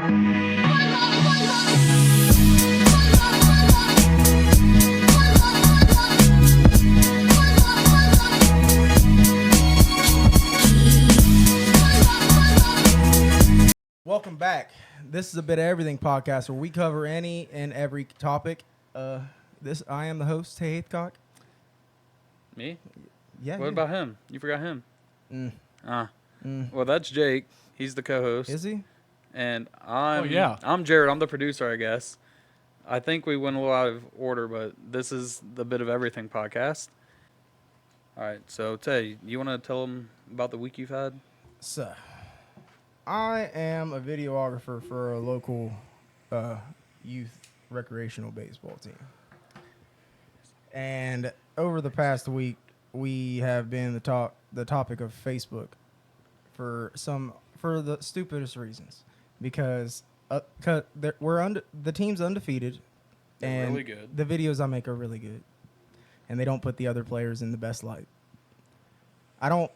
Welcome back. This is a bit of everything podcast where we cover any and every topic. I am the host, Tay Haithcock. Me? Yeah. What about him? You forgot him. Mm. Well, that's Jake. He's the co-host. Is he? And I'm yeah. I'm Jared. I'm the producer, I guess. I think we went a little out of order, but this is the Bit of Everything podcast. All right. So, Tay, you want to tell them about the week you've had? So, I am a videographer for a local youth recreational baseball team. And over the past week, we have been the topic of Facebook for the stupidest reasons, because the team's undefeated, They're and really good. the videos I make are really good, and they don't put the other players in the best light. I don't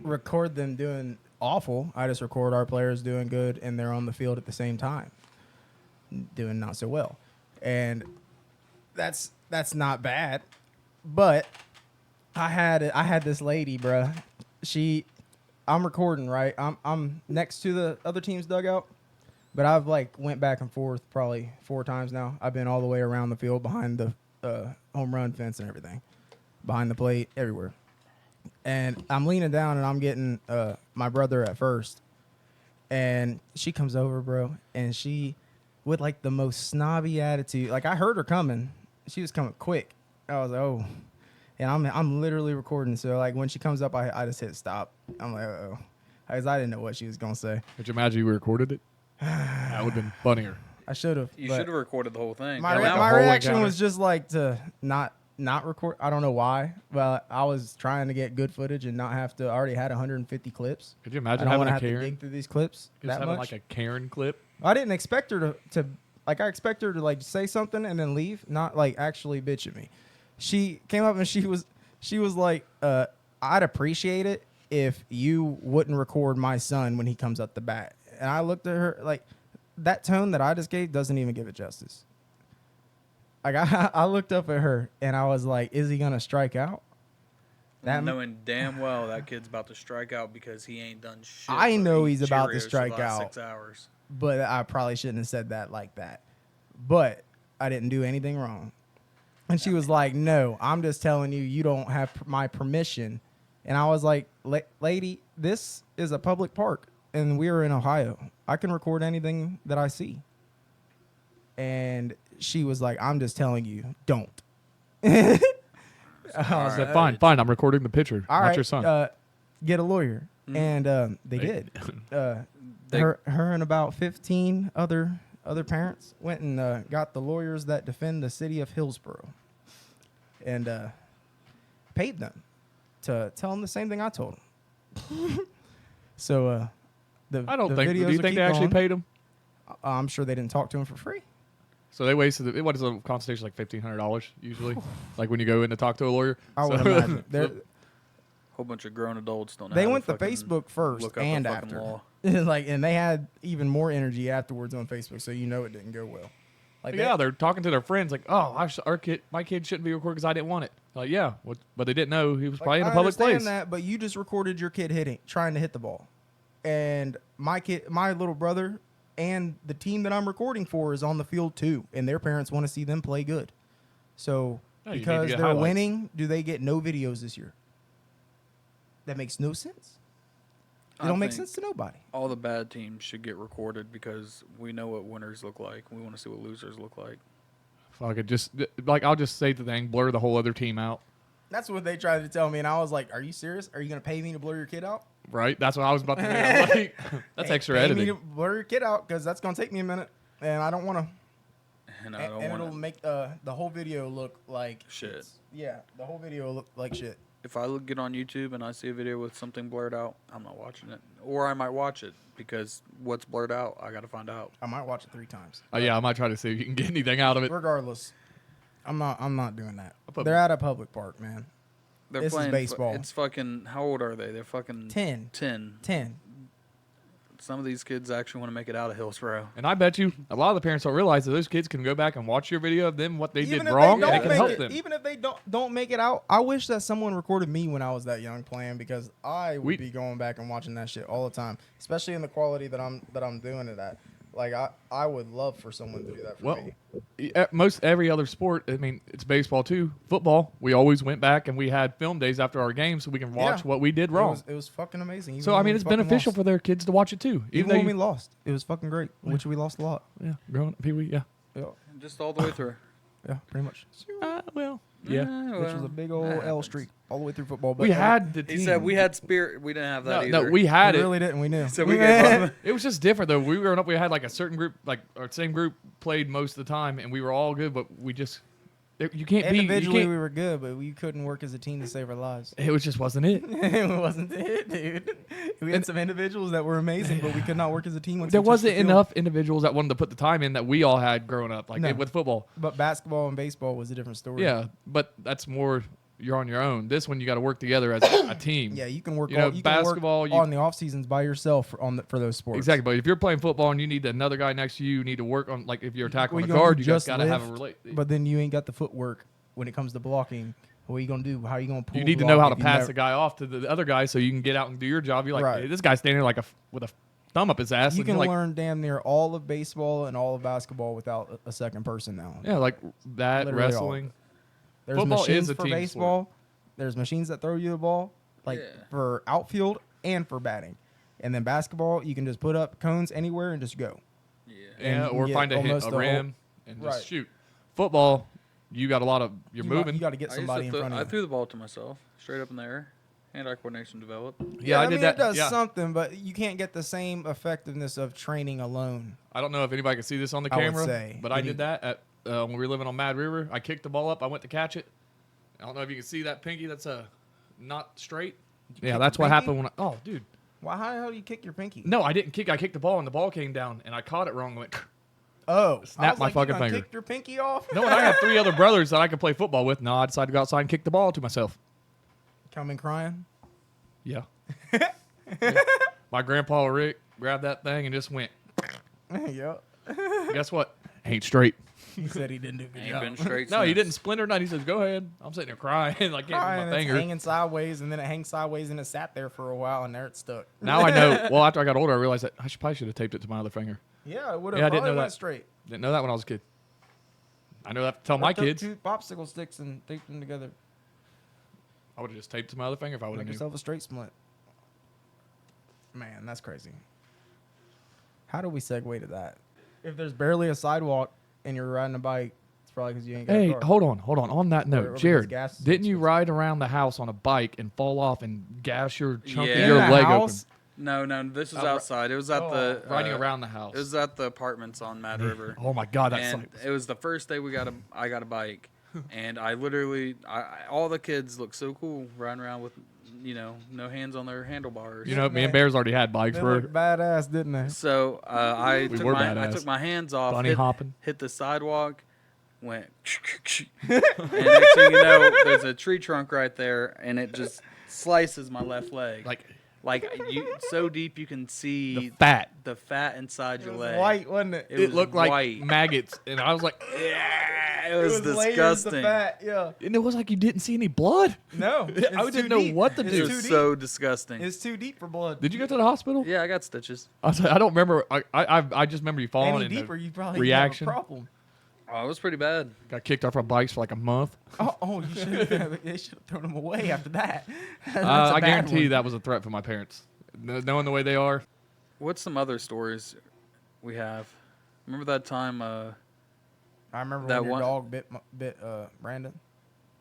record them doing awful. I just record our players doing good, and they're on the field at the same time doing not so well, and that's not bad. But I had this lady, bruh. I'm recording, right? I'm next to the other team's dugout, but I've went back and forth probably 4 times now. I've been all the way around the field, behind the home run fence and everything, behind the plate, everywhere. And I'm leaning down and I'm getting my brother at first, and she comes over, bro, and she, with the most snobby attitude, I heard her coming. She was coming quick. I was like, oh. And I'm literally recording, so when she comes up, I just hit stop. I'm like, uh-oh. Because I didn't know what she was going to say. Could you imagine you recorded it? That would have been funnier. I should have. You should have recorded the whole thing. My whole reaction encounter. was just to not record. I don't know why. Well, I was trying to get good footage and not have to. I already had 150 clips. Could you imagine I don't having want a to have to Karen? dig through these clips Just that having much. a Karen clip? I didn't expect her to I expect her to say something and then leave, not actually bitch at me. She came up and she was like, I'd appreciate it if you wouldn't record my son when he comes up the bat. And I looked at her that tone that I just gave doesn't even give it justice. I looked up at her and I was like, is he gonna strike out? Knowing damn well that kid's about to strike out because he ain't done shit. I but know eat he's about to Cheerios for strike the last out. 6 hours. But I probably shouldn't have said that like that. But I didn't do anything wrong. And she was like, no, I'm just telling you, you don't have my permission. And I was like, lady, this is a public park, and we're in Ohio. I can record anything that I see. And she was like, I'm just telling you, don't. I was said, right. fine, I'm recording the picture, all not right, your son. get a lawyer. And they did. Her and about 15 other parents went and got the lawyers that defend the city of Hillsborough, and paid them to tell them the same thing I told them. So I don't the think. Do videos you think they actually paid him? I'm sure they didn't talk to him for free. So they wasted. What is a consultation $1,500 usually? When you go in to talk to a lawyer. I would imagine. Whole bunch of grown adults don't know. They how went to to fucking Facebook first look up and the fucking after. law. And they had even more energy afterwards on Facebook, so it didn't go well. They're talking to their friends my kid shouldn't be recorded because I didn't want it. Yeah, but they didn't know he was probably in a public I understand place. that, but you just recorded your kid trying to hit the ball, and my little brother and the team that I'm recording for is on the field too, and their parents want to see them play good. So No, you need to because get they're highlights. winning, do they get no videos this year? That makes no sense. It I don't make think sense to nobody. All the bad teams should get recorded because we know what winners look like. We want to see what losers look like. Fuck it, just I'll just say the thing, blur the whole other team out. That's what they tried to tell me, and I was like, "Are you serious? Are you going to pay me to blur your kid out?" Right? That's what I was about to do. I was like, that's extra Pay editing. me to blur your kid out because that's going to take me a minute, and I don't want to. And I don't And want it'll make the whole video look like Shit. Yeah, the whole video will look like shit. If I get on YouTube and I see a video with something blurred out, I'm not watching it. Or I might watch it because what's blurred out, I got to find out. I might watch it 3 times. Yeah, I might try to see if you can get anything out of it. Regardless, I'm not doing that. put- They're at a public park, man. They're This is playing baseball. It's fucking. How old are they? They're fucking 10. 10. 10. some of these kids actually want to make it out of Hillsborough. And I bet you a lot of the parents don't realize that those kids can go back and watch your video of them, what they Even did if wrong, they and it don't can make help it, them. even if they don't make it out, I wish that someone recorded me when I was that young playing, because I would be going back and watching that shit all the time, especially in the quality that I'm doing it at. Like I would love for someone to do that for me. Most every other sport, I mean, it's baseball too. Football, we always went back and we had film days after our games so we can watch Yeah. what we did wrong. It was fucking amazing. Even So, I when mean, we it's fucking beneficial lost. for their kids to watch it too. Even though when we lost, it was fucking great. Which we lost a lot. Yeah, growing up, Pee Wee, yeah. Yeah, Just all the way through. yeah, pretty much. Well, yeah. Which was a big old L streak all the way through football. But We had the team. He said we had spirit. We didn't have that no, either. we had we it. really didn't. We knew. So we gave up. It was just different though. We were growing up. We had like a certain group, like our same group played most of the time, and we were all good. But we just, you can't be. Individually, You we can't, were good, but we couldn't work as a team to save our lives. it was just wasn't it. It wasn't it, dude. We had some individuals that were amazing, but we could not work as a team. Once There we touched the wasn't field. enough individuals that wanted to put the time in that we all had growing up, like No. with football. But basketball and baseball was a different story. Yeah, but that's more. You're on your own. This one you got to work together as a team. Yeah, you can work. You know, you basketball, can work on the off seasons by yourself for those sports. Exactly, but if you're playing football and you need another guy next to you, you need to work on, like if you're tackling What a you gonna guard, do, you just just got to have a lift? relate. But then you ain't got the footwork when it comes to blocking. What are you gonna do? How are you gonna pull? You need to block know how to if you pass never- the guy off to the other guy so you can get out and do your job. You're like, Right. hey, this guy's standing there with a thumb up his ass. You and can you're like, learn damn near all of baseball and all of basketball without a second person now. yeah, like that, Literally all. wrestling. There's Football machines is a for team sport. baseball. There's machines that throw you the ball, like Yeah. for outfield and for batting. And then basketball, you can just put up cones anywhere and just go. Yeah. Yeah, And you or get find a almost the rim and just Right. shoot. Football, you got a lot of, you're You moving. got to get somebody in front of I you. threw the ball to myself, straight up in the air. Hand-eye coordination developed. yeah, I did mean, that. It does yeah. something, but you can't get the same effectiveness of training alone. I don't know if anybody can see this on the I would camera, say. but I did that at when we were living on Mad River. I kicked the ball up. I went to catch it. I don't know if you can see that pinky. That's not straight. Yeah, kick that's your what pinky? happened when I. Oh, dude. Why? How the hell do you kick your pinky? No, I didn't kick. I kicked the ball and the ball came down and I caught it wrong. And went. Oh, I Snap was my like, fucking you done finger. Kicked your pinky off? No, and I have 3 other brothers that I can play football with. No, I decided to go outside and kick the ball to myself. Coming crying. Yeah. Yeah. My grandpa Rick grabbed that thing and just went. Yep. Guess what? Ain't straight. He said he didn't do a good Ain't job. been straight. No, he since. didn't splinter nothing. He says, "Go ahead." I'm sitting there crying, like getting Crying, my it's finger. hanging sideways, and then it hangs sideways, and it sat there for a while, and there it stuck. Now I know. Well, after I got older, I realized that I probably should have taped it to my other finger. Yeah, it would have Yeah, I didn't probably know went that. straight. Didn't know that when I was a kid. I know that to tell my I took kids. 2 popsicle sticks and taped them together. I would have just taped to my other finger if I would have Make knew. yourself a straight splint. Man, that's crazy. How do we segue to that? If there's barely a sidewalk and you're riding a bike, it's probably because you ain't got Hey, a car. hold on. On that Or note, because Jared, gas is didn't you expensive. ride around the house on a bike and fall off and gash your chunk Yeah. of In your the leg house? No, this was Oh, outside. It was at the open? Riding around the house. It was at the apartments on Mad River. Oh my God, that's and like, it was the first day I got a bike, and I literally all the kids look so cool riding around with no hands on their handlebars. you know, me man. and Bears already had bikes. They We're looked badass, didn't they? So I We took were I badass. took my hands off, bunny hopping. hit the sidewalk, went, and next thing you know, there's a tree trunk right there, and it just slices my left leg. Like you so deep you can see The fat. the fat inside It your was leg. white, wasn't it? It It was looked like white. maggots, and I was like, Yeah, it was layers of disgusting. fat, yeah. and it was like you didn't see any blood. No, I it's didn't too know deep. what to It's do. It too was deep. so disgusting. It's too deep for blood. Did you go to the hospital? Yeah, I got stitches. I don't remember. I just remember you falling. Any and the deeper, you probably reaction. have a problem. Oh, it was pretty bad. Got kicked off our bikes for like a month. Oh, you should have. They should have thrown him away after that. That's a I bad guarantee you one. that was a threat for my parents. Knowing the way they are. What's some other stories we have? Remember that time? I remember that when your one- dog bit Brandon.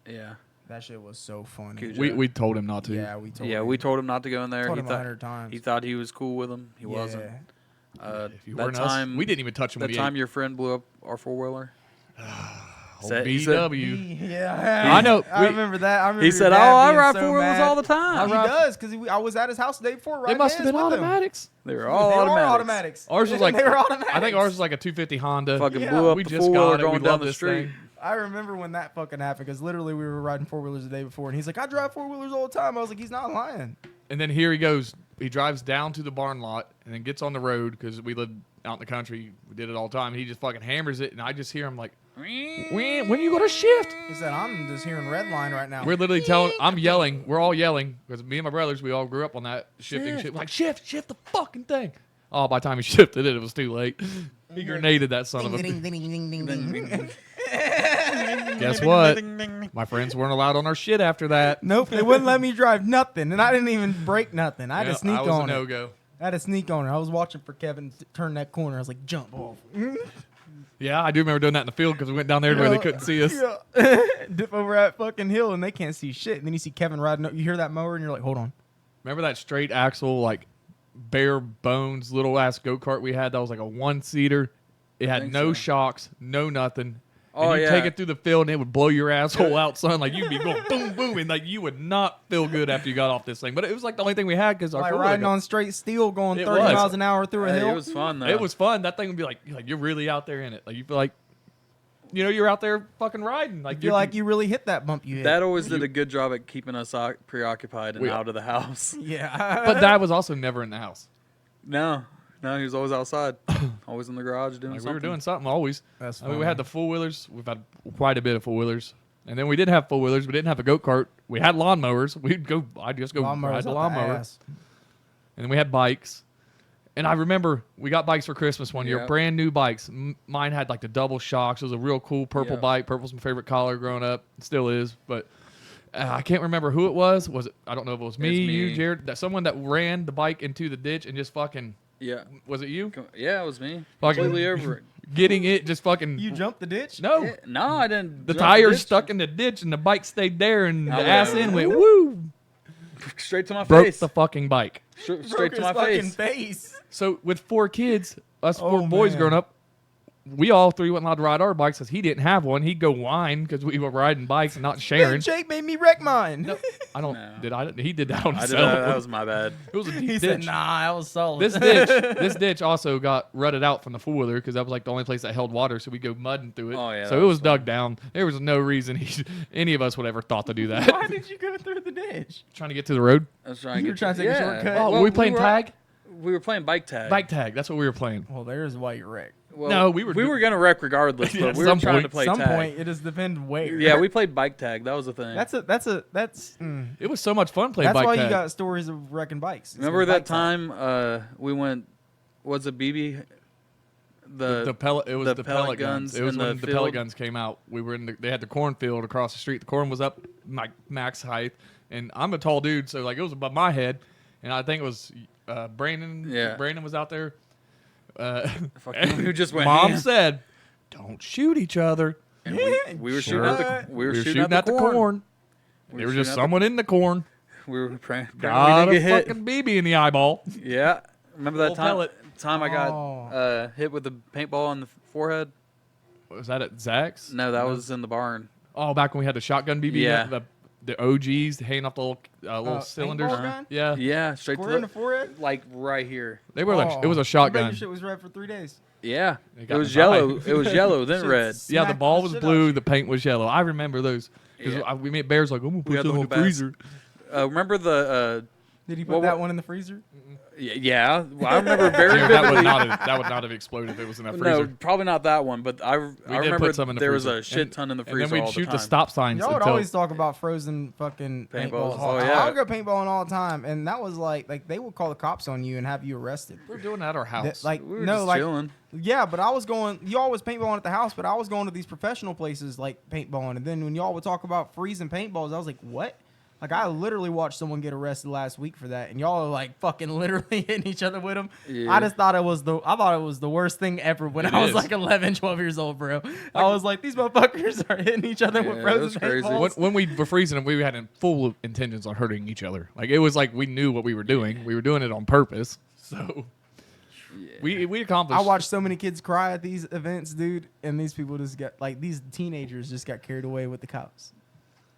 Yeah. That shit was so funny. Cujo. We told him not to. Yeah, we told Yeah, him. we told him not to go in there. told He him thought 100 times. he thought he was cool with him. He wasn't. If you That weren't time, us, we didn't even touch him. that when time your friend blew up our 4-wheeler. He BW. Yeah, I know, I we- remember that. I remember He your said, dad "Oh, I being ride so 4-wheelers mad." all the time." He does because I was at his house the day before. They riding must have his been with him. automatics. They were They all were automatics. automatics. Ours was like they were automatics. I think ours was like a 250 Honda. Fucking Yeah. blew up We the just 4-wheeler got it. We going down love the this street. thing. I remember when that fucking happened because literally we were riding 4-wheelers the day before, and he's like, "I drive 4-wheelers all the time." I was like, "He's not lying." And then here he goes. He drives down to the barn lot and then gets on the road because we lived out in the country. We did it all the time. He just fucking hammers it, and I just hear him like, when are you going to shift? He said, I'm just hearing red line right now. We're literally telling, I'm yelling. We're all yelling because me and my brothers, we all grew up on that shifting shit. Like, shift the fucking thing. Oh, by the time he shifted it, it was too late. He grenaded that son of a... Guess what? My friends weren't allowed on our shit after that. Nope, they wouldn't let me drive nothing, and I didn't even break nothing. I had to sneak I was on a it. no-go. I had to sneak on it. I was watching for Kevin turn that corner. I was like, jump off. Yeah, I do remember doing that in the field because we went down there where they couldn't see us. Yeah. Dip over that fucking hill, and they can't see shit. And then you see Kevin riding up. You hear that mower, and you're like, hold on. Remember that straight axle, like bare bones little ass go-kart we had that was like a one-seater? It had no shocks, no nothing. Oh, and you'd yeah. take it through the field, and it would blow your asshole out, son. Like, you'd be going boom, boom, and like you would not feel good after you got off this thing. But it was like the only thing we had because our Like four-wheeler riding on straight steel going It 30 was. miles an hour through a hill. It was fun, though. It was fun. That thing would be like you're really out there in it. Like you feel like, you're out there fucking riding. Like I feel like you really hit that bump you hit. That always did a good job at keeping us preoccupied and out of the house. Yeah. But Dad was also never in the house. No, he was always outside, always in the garage doing Like something. we were doing something always. That's I mean, we funny. had the four wheelers. We've had quite a bit of four wheelers, and then we did have four wheelers. We didn't have a go kart. We had lawnmowers. I'd just go Lawnmowers ride out the the lawnmower, ass. and then we had bikes. And I remember we got bikes for Christmas one year, Yep. brand new bikes. Mine had like the double shocks. It was a real cool purple Yep. bike. Purple's my favorite color growing up. It still is, but I can't remember who it was. Was it? I don't know if it was me, me. you, Jared. That someone that ran the bike into the ditch and just fucking. Yeah, Was it you? yeah, it was me. Fucking- Completely over it. Getting it just fucking. You jumped the ditch? No. Yeah, no, I didn't. The jump tires ditch. stuck in the ditch and the bike stayed there and the Oh, ass yeah. end went woo. Straight to my Broke face. the fucking bike. Straight Broke to his my fucking face. face. So with 4 kids, us Oh, 4 boys man. growing up, we all 3 weren't allowed to ride our bikes because he didn't have one. He'd go whine because we were riding bikes and not sharing. Jake made me wreck mine. No, I don't. No. Did I? He did that on I did himself. that. That was my bad. It was a deep He ditch. said, nah, that was solid. This ditch also got rutted out from the 4-wheeler because that was like the only place that held water, so we go mudding through it. Oh, yeah, So that it was was dug down. There was no reason any of us would ever thought to do that. Why did you go through the ditch? Trying to get to the road. I was trying to You were get trying to take a shortcut? Oh, Well, were we playing were- tag? We were playing bike tag. Bike tag. That's what we were playing. Well, there's why you wrecked. Well, No, we were gonna wreck regardless, Yeah, but at we were some trying point. to play At some tag. point, it just depends where. Yeah, we played bike tag. That was the thing. That's It was so much fun playing that's bike why tag. you got stories of wrecking bikes. It's Remember bike that time we went? Was it BB? the pellet. It was the the pellet pellet guns. guns It was in when the the pellet field? guns came out. We were in. They had the cornfield across the street. The corn was up like max height, and I'm a tall dude, so like it was above my head. And I think it was Brandon. Yeah. Brandon was out there. Fucking- who just went Mom ham. said, "Don't shoot each other." And we were shooting Sure. at the we were We were shooting at the corn. There was just someone in the corn. We were praying we Got didn't a get hit. fucking BB in the eyeball. Yeah, remember that Full time? pellet. Time I Oh. got hit with the paintball on the forehead. Was that at Zach's? No, that was in the barn. Oh, back when we had the shotgun BB. Yeah. The OGs hanging off the little cylinders. paintball gun? Yeah. Yeah, straight Square to in the forehead. like right here. They were like, it was a I bet shotgun. your shit was red for 3 days. Yeah, It it got was me by. yellow. It was yellow, then Shit red. Yeah, the smacked ball the was shit out blue, of the paint was yellow. I remember those. Because Yeah. we made Bears like, I'm going to We put had that the in whole the bag. freezer. Remember the Did he put Well, that what- one in the freezer? yeah? Well, I remember very Dude, that, would vividly. that would not have exploded if it was in that No, freezer. probably not that one, but I did remember put some in the there was freezer. a shit ton in the freezer And then we'd all shoot the the time. stop signs Y'all would until always talk about frozen fucking Paintballs. paintballs. Oh, yeah. I would go paintballing all the time, and that was like they would call the cops on you and have you arrested. we're doing that at our house. That, like We were no, just like chilling. yeah, but I was going. Y'all was paintballing at the house, but I was going to these professional places like paintballing. And then when y'all would talk about freezing paintballs, I was like, what? Like I literally watched someone get arrested last week for that, and y'all are like fucking literally hitting each other with them. Yeah. I just thought it was the worst thing ever when It I was is. like 11, 12 years old, bro. I was like, these motherfuckers are hitting each other with Yeah, it frozen was crazy. paintballs. when we were freezing them, we had full intentions on hurting each other. Like it was like we knew what we were doing. We were doing it on purpose. So we accomplished. I watched so many kids cry at these events, dude, and these people just got like these teenagers just got carried away with the cops.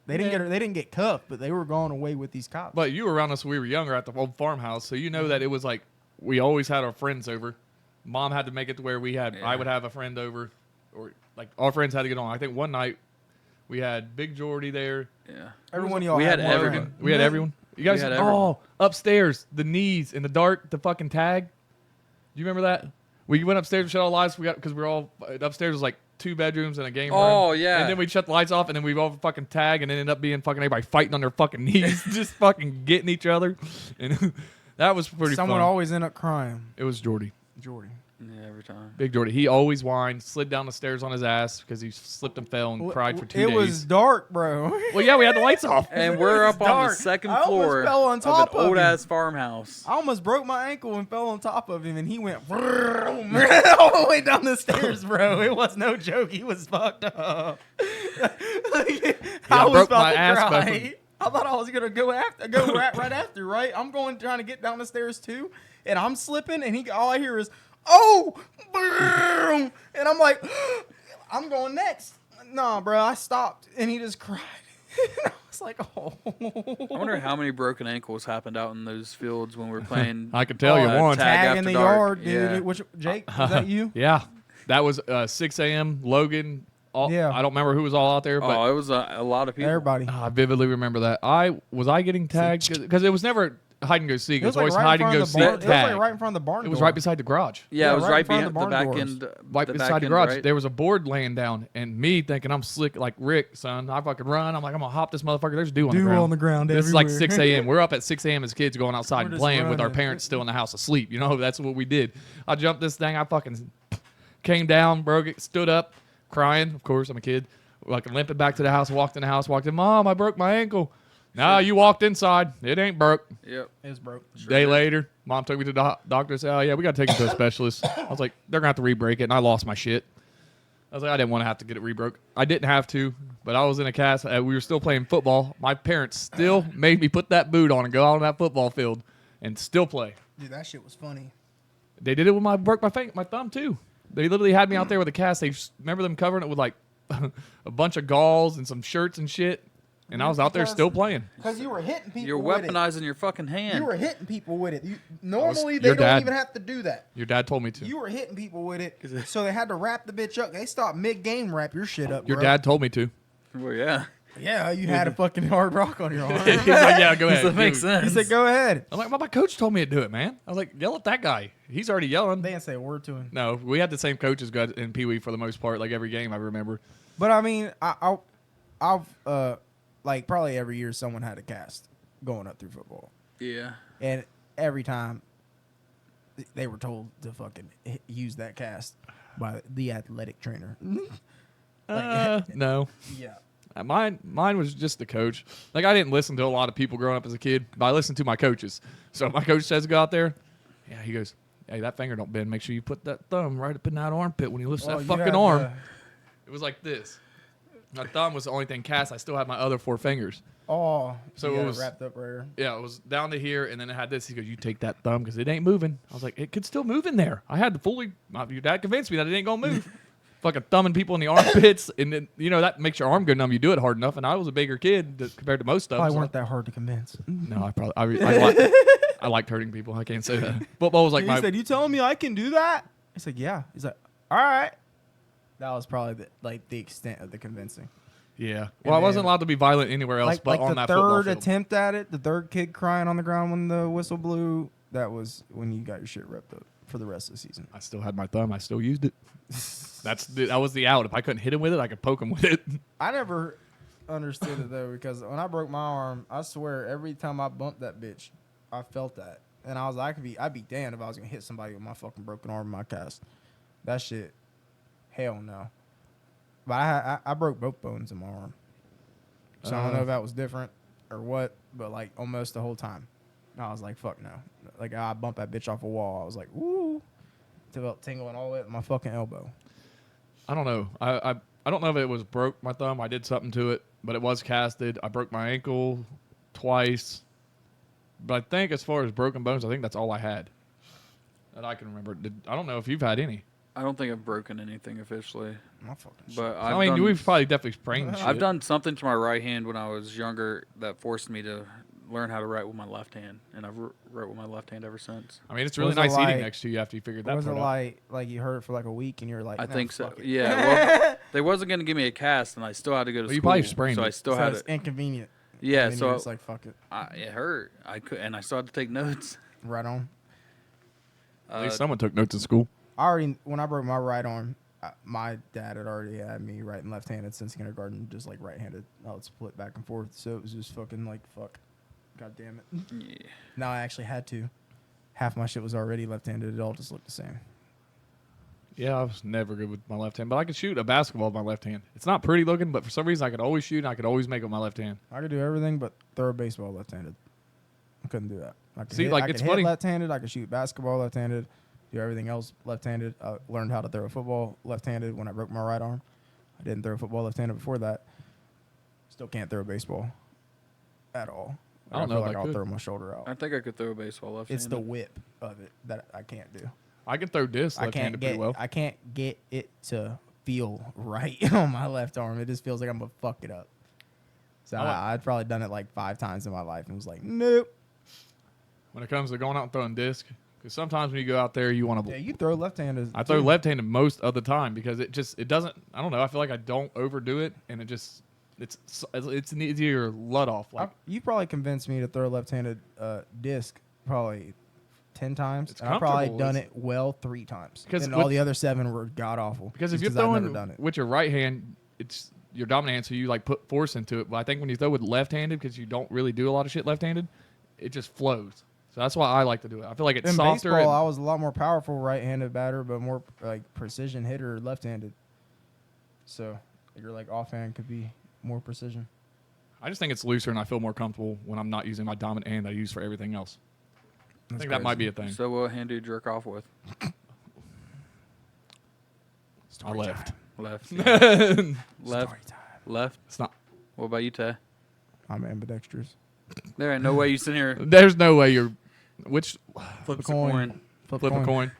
They didn't get cuffed, but they were going away with these cops. But you were around us when we were younger at the old farmhouse, so you know that it was like we always had our friends over. Mom had to make it to where we had. Yeah. I would have a friend over, or like our friends had to get on. I think one night we had Big Jordy there. Yeah. Everyone y'all We had one everyone. friend. We had everyone. You guys, had everything. upstairs, the knees in the dark, the fucking tag. Do you remember that? We went upstairs and shut all the lights. Because we were all upstairs was like 2 bedrooms and a game room. Oh, yeah. And then we'd shut the lights off, and then we'd all fucking tag, and it ended up being fucking everybody fighting on their fucking knees, just fucking getting each other. And that was pretty Someone fun. always end up crying. It was Jordy. Yeah, every time. Big Jordy. He always whined, slid down the stairs on his ass because he slipped and fell and cried for 2 days. It was dark, bro. Well, yeah, we had the lights off. And we're up on dark. the second I almost floor fell on of top an of old him. ass farmhouse. I almost broke my ankle and fell on top of him, and he went all the way down the stairs, bro. It was no joke. He was fucked up. I was broke about my to ass cry. bone. I thought I was gonna go right after, right? I'm going trying to get down the stairs too, and I'm slipping, and all I hear is oh, boom, and I'm like, I'm going next. Nah, bro, I stopped, and he just cried. I was like, oh. I wonder how many broken ankles happened out in those fields when we were playing. I could tell you one. Tag After in the dark. yard, dude. Yeah. Which Jake, was that you? Yeah. That was 6 a.m. Logan. Yeah. I don't remember who was all out there, but Oh, it was a lot of people. Everybody. I vividly remember that. Was I getting tagged? Because it was never hide and go seek. It was always right hide in and go front of the barn. seek It was tag. like right in front of the barn It was door. right beside the garage. Yeah, it was right right in front of behind the the barn back doors. end. Right the beside back the end, garage. right? There was a board laying down, and me thinking I'm slick like Rick, son. I fucking run. I'm like, I'm gonna hop this motherfucker. There's dew on the Dew ground. on the ground This is like everywhere. 6 a.m. We're up at 6 a.m. as kids going outside We're and just playing with our running. parents still in the house asleep. You know, that's what we did. I jumped this thing. I fucking came down, broke it, stood up, crying. Of course, I'm a kid. Like limping back to the house, walked in the house, walked in. Mom, I broke my ankle. Nah, you walked inside. It ain't broke. Yep. It was broke. Day later, mom took me to the doctor and said, oh, yeah, we got to take him to a specialist. I was like, they're going to have to re-break it. And I lost my shit. I was like, I didn't want to have to get it re-broke. I didn't have to, but I was in a cast. We were still playing football. My parents still made me put that boot on and go out on that football field and still play. Dude, that shit was funny. They did it with broke my thumb, too. They literally had me out there with a cast. Remember them covering it with, like, a bunch of gauze and some shirts and shit. And I was out there still playing. Because you were hitting people You're with it. weaponizing your fucking hand. You were hitting people with it. Normally, your they don't dad. even have to do that. Your dad told me to. You were hitting people with it, so they had to wrap the bitch up. They stopped mid-game, wrap your shit up, Your bro. dad told me to. Well, yeah. Yeah, you had a fucking hard rock on your arm. He's like, yeah, go ahead. That makes do it." sense. He said, go ahead. I'm like, well, my coach told me to do it, man. I was like, yell at that guy. He's already yelling. They didn't say a word to him. No, we had the same coaches in Pee Wee for the most part, like every game I remember. But, I mean, I've like, probably every year someone had a cast going up through football. Yeah. And every time they were told to fucking use that cast by the athletic trainer. No. Yeah. Mine was just the coach. Like, I didn't listen to a lot of people growing up as a kid, but I listened to my coaches. So my coach says to go out there. Yeah, he goes, hey, that finger don't bend. Make sure you put that thumb right up in that armpit when he lifts that fucking arm. It was like this. My thumb was the only thing cast. I still had my other 4 fingers. Oh, So you it got was- wrapped up right here. Yeah, it was down to here, and then it had this. He goes, you take that thumb because it ain't moving. I was like, it could still move in there. I had to your dad convinced me that it ain't going to move. Fucking thumbing people in the armpits, and then, that makes your arm go numb. You do it hard enough, and I was a bigger kid compared to most of them. Probably so weren't that hard to convince. No, I liked hurting people. I can't say that. Football was like He said, you telling me I can do that? He's like, yeah. He's like, all right. That was probably the extent of the convincing. yeah. Well, I wasn't allowed to be violent anywhere else, but on the that football third field. attempt at it, the third kid crying on the ground when the whistle blew, that was when you got your shit ripped up for the rest of the season. I still had my thumb. I still used it. That was the out. If I couldn't hit him with it, I could poke him with it. I never understood it though, because when I broke my arm, I swear every time I bumped that bitch, I felt that, and I was like, I'd be damned if I was gonna hit somebody with my fucking broken arm in my cast. That shit, hell no. But I broke both bones in my arm, so I don't know if that was different or what, but like almost the whole time, I was like, fuck no. Like I bumped that bitch off a wall, I was like, ooh, it felt tingling all the way up my fucking elbow. I don't know. I don't know if it was broke my thumb. I did something to it, but it was casted. I broke my ankle twice. But I think as far as broken bones, I think that's all I had that I can remember. I don't know if you've had any. I don't think I've broken anything officially. My fucking shit. But I mean, we've probably definitely sprained shit. I've done something to my right hand when I was younger that forced me to learn how to write with my left hand, and I've wrote with my left hand ever since. I mean, it's really Was it nice eating like- next to you after you figured that Was it part out. like you heard it for like a week and you're like, I "Nah, think so. fuck it." Yeah. Well, they wasn't going to give me a cast, and I still had to go to Well, you school. probably sprained so I it. still So had it's it. inconvenient. Yeah, And then so you're just like, fuck it. it hurt. I still had to take notes. Right on. At least someone took notes in school. When I broke my right arm, my dad had already had me right and left-handed since kindergarten, just like right-handed. I would split back and forth, so it was just fucking like, fuck. God damn it. Yeah. Now I actually had to. Half my shit was already left-handed. It all just looked the same. Yeah, I was never good with my left hand, but I could shoot a basketball with my left hand. It's not pretty looking, but for some reason I could always shoot and I could always make it with my left hand. I could do everything but throw a baseball left-handed. I couldn't do that. I could See, hit, like, I it's could funny. hit left-handed. I could shoot basketball left-handed. Do everything else left-handed. I learned how to throw a football left-handed when I broke my right arm. I didn't throw a football left-handed before that. Still can't throw a baseball at all. I don't know feel if like I I'll could. throw my shoulder out. I think I could throw a baseball left. It's the whip of it that I can't do. I can throw discs I left can't handed get pretty well. I can't get it to feel right on my left arm. It just feels like I'm gonna fuck it up. So I'd probably done it like 5 times in my life and was like, nope. When it comes to going out and throwing disc, because sometimes when you go out there, you want to. Yeah, you throw left-handed. I throw left-handed most of the time because it doesn't. I don't know. I feel like I don't overdo it, and it's an easier let off. Like You probably convinced me to throw left-handed disc probably 10 times. It's And I've probably comfortable. done it well 3 times. Because And with- all the other 7 were god awful. because if just you're 'cause I've throwing never done it. with your right hand, it's your dominant hand, so you like put force into it. But I think when you throw with left-handed, because you don't really do a lot of shit left-handed, it just flows. So that's why I like to do it. I feel like it's In softer. baseball, I and- was a lot more powerful right-handed batter, but more like precision hitter left-handed. So your like offhand could be more precision. I just think it's looser, and I feel more comfortable when I'm not using my dominant hand I use for everything else. I think that might be a thing. So what hand do you jerk off with? I left. Left. It's Left. Story time. Left. not. What about you, Tay? I'm ambidextrous. There ain't no way you sit here There's no way you're. Which flip a a coin. coin. flip a coin?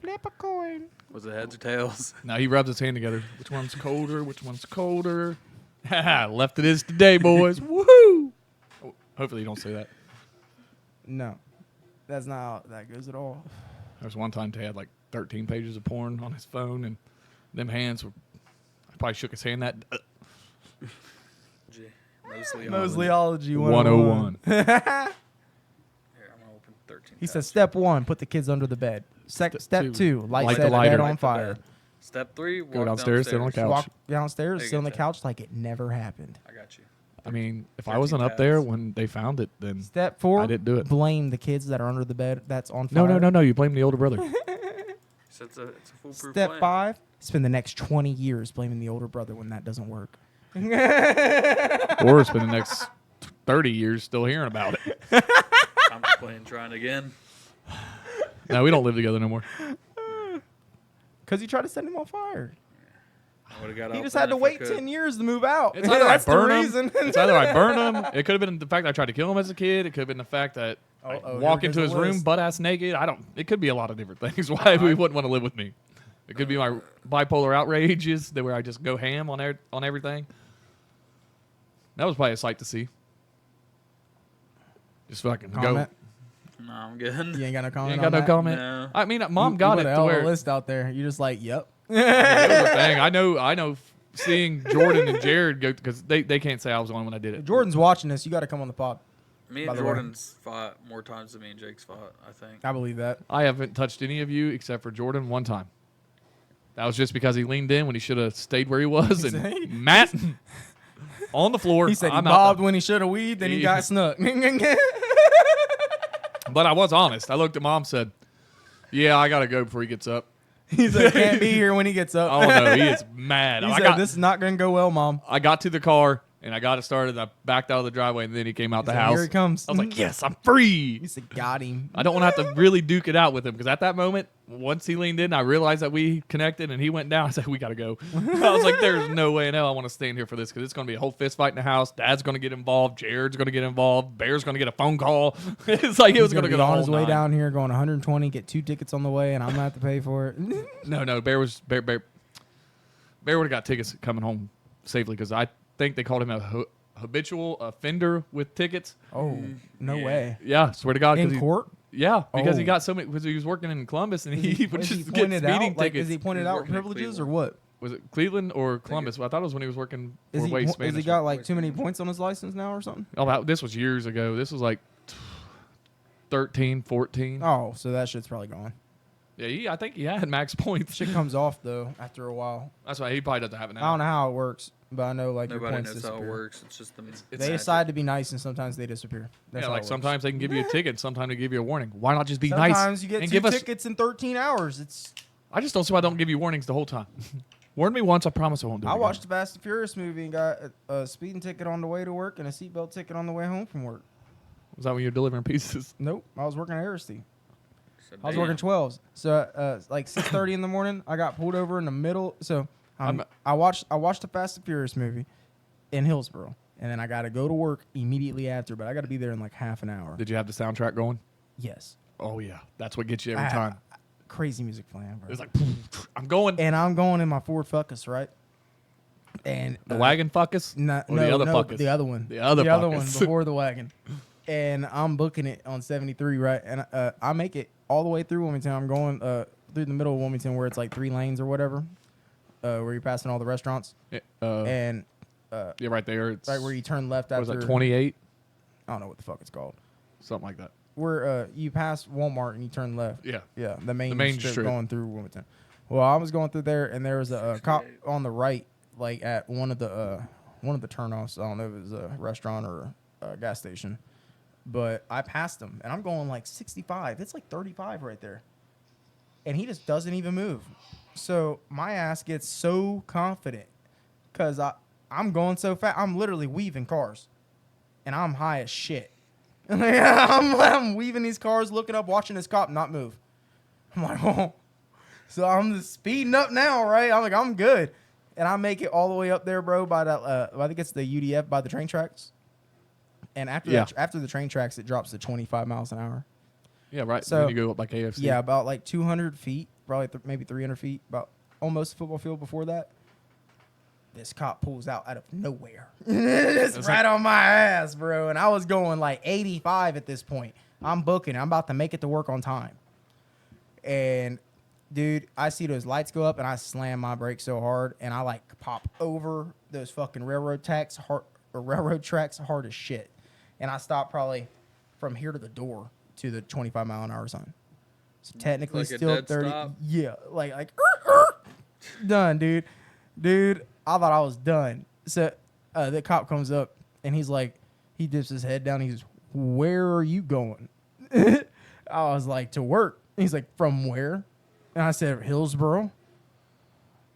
Flip a coin. Was it heads or tails? No, he rubs his hand together. Which one's colder? Which one's colder? Left it is today, boys. Woohoo! Oh, hopefully you don't say that. No, that's not how that goes at all. There was one time Tay had like 13 pages of porn on his phone, and them hands were. I probably shook his hand that. Mostly. Moselyology 101. Here, I'm gonna open 13. He says, step 1, put the kids under the bed. Step two, 2, light light the said lighter. bed on Light the fire. bed. Step 3, walk Go downstairs, sit on the couch. Walk downstairs, There you sit go, on the Ted. couch like it never happened. I got you. I mean, if I 13 wasn't up there tabs. when they found it, then Step 4, I didn't do it. blame the kids that are under the bed that's on fire. no. You blame the older brother. So it's a foolproof Step plan. 5, spend the next 20 years blaming the older brother when that doesn't work. Or spend the next 30 years still hearing about it. I'm just playing trying again. No, we don't live together no more. Because you tried to set him on fire. I would've got He out just then had to if I wait could. 10 years to move out. It's either I That's the burn reason. him. It's either I burn him. It could have been the fact that I tried to kill him as a kid. It could have been the fact that I Uh-oh, walk here into goes his the room list. butt ass naked. I don't. It could be a lot of different things why he wouldn't want to live with me. It could be my bipolar outrages that where I just go ham on everything. That was probably a sight to see. Just fucking Comment? No, I'm good. You ain't got no go. comment You ain't got on no that? comment. No. I mean, mom You got put it a to hell of a where. list out there. You're just like, yep. It was a thing. I know. Seeing Jordan and Jared go because they can't say I was the one when I did it. Jordan's watching this. You got to come on the pod. Me By and the way. Jordan's fought more times than me and Jake's fought, I think. I believe that. I haven't touched any of you except for Jordan one time. That was just because he leaned in when he should have stayed where he was. He And said- Matt on the floor. He said he I'm out bobbed there. when he should have weaved, then he Yeah. got snuck. But I was honest. I looked at mom and said, yeah, I got to go before he gets up. He said, can't be here when he gets up. Oh, no. He is mad. He I said, got, this is not going to go well, Mom. I got to the car and I got it started. I backed out of the driveway and then he came out He the said, house. here he comes. I was like, yes, I'm free. He said, got him. I don't want to have to really duke it out with him because at that moment, once he leaned in, I realized that we connected and he went down. I said, we got to go. I was like, there's no way in hell I want to stay in here for this because it's going to be a whole fist fight in the house. Dad's going to get involved. Jared's going to get involved. Bear's going to get a phone call. It's like it was He's going to be go the on whole his way nine. down here going 120, get 2 tickets on the way, and I'm going to have to pay for it. No, Bear would have got tickets coming home safely because I think they called him a habitual offender with tickets. Oh, no Yeah. way. Yeah, swear to God. 'cause In he- court? Yeah, because he Oh. got so many because he was working in Columbus and he would Was he just get pointed speeding out? Like, tickets. is he pointed He's out working in privileges or Cleveland. what? Was it Cleveland or Columbus? I thought it was when he was working for Waste Has Management. he got like too many points on his license now or something? Oh, this was years ago. This was like 13, 14. Oh, so that shit's probably gone. Yeah, I think he had max points. Shit comes off though after a while. That's why he probably doesn't have it I now. don't know how it works, but I know like Nobody your points knows how disappear. it works. It's just the. They decide to be nice, and sometimes they disappear. That's Yeah, how like it works. sometimes they can give you a ticket, sometimes they give you a warning. Why not just be Sometimes nice you get and 2 give us? tickets in 13 hours. It's. I just don't see why they don't give you warnings the whole time. Warn me once, I promise I won't do it. I again. watched the Fast and Furious movie and got a speeding ticket on the way to work and a seatbelt ticket on the way home from work. Was that when you're delivering pieces? Nope, I was working at Aristy. So I was working 12s. So like 6:30 in the morning, I got pulled over in the middle. So I watched the Fast and Furious movie in Hillsboro, and then I got to go to work immediately after. But I got to be there in like half an hour. Did you have the soundtrack going? Yes. Oh yeah, that's what gets you every time. Crazy music playing, bro. It was like, I'm going. And I'm going in my Ford Focus, right? And The wagon fuckus? No, Or the other Focus? the other one. The other one Focus. before the wagon. And I'm booking it on 73, right? And I make it all the way through Wilmington. I'm going through the middle of Wilmington where it's like 3 lanes or whatever, where you're passing all the restaurants. And yeah, right there. It's right where you turn left what was after that, 28? I don't know what the fuck it's called. Something like that. Where you pass Walmart and you turn left. Yeah. Yeah, the main strip strip. going through Wilmington. Well, I was going through there, and there was a cop on the right, like at one of the turnoffs. I don't know if it was a restaurant or a gas station, but I passed him, and I'm going like 65. It's like 35 right there, and he just doesn't even move. So my ass gets so confident because I'm going so fast. I'm literally weaving cars, and I'm high as shit. I'm weaving these cars, looking up, watching this cop not move. I'm like, oh. So I'm just speeding up now, right? I'm like, I'm good. And I make it all the way up there, bro, by that, I think it's the UDF, by the train tracks. And after after the train tracks, it drops to 25 miles an hour. Yeah, right. So Then you go up like AFC. Yeah, about like 200 feet, probably maybe 300 feet, about almost a football field before that. This cop pulls out of nowhere. It's right on my ass, bro. And I was going like 85 at this point. I'm booking. I'm about to make it to work on time. And, dude, I see those lights go up, and I slam my brakes so hard, and I, like, pop over those fucking railroad tracks hard as shit. And I stop probably from here to the door to the 25-mile-an-hour sign. So technically Like a still dead 30. stop? Yeah, like done, dude. Dude, I thought I was done. So the cop comes up, and he's like, he dips his head down. He goes, "Where are you going?" I was like, "To work." He's like, "From where?" And I said, "Hillsboro."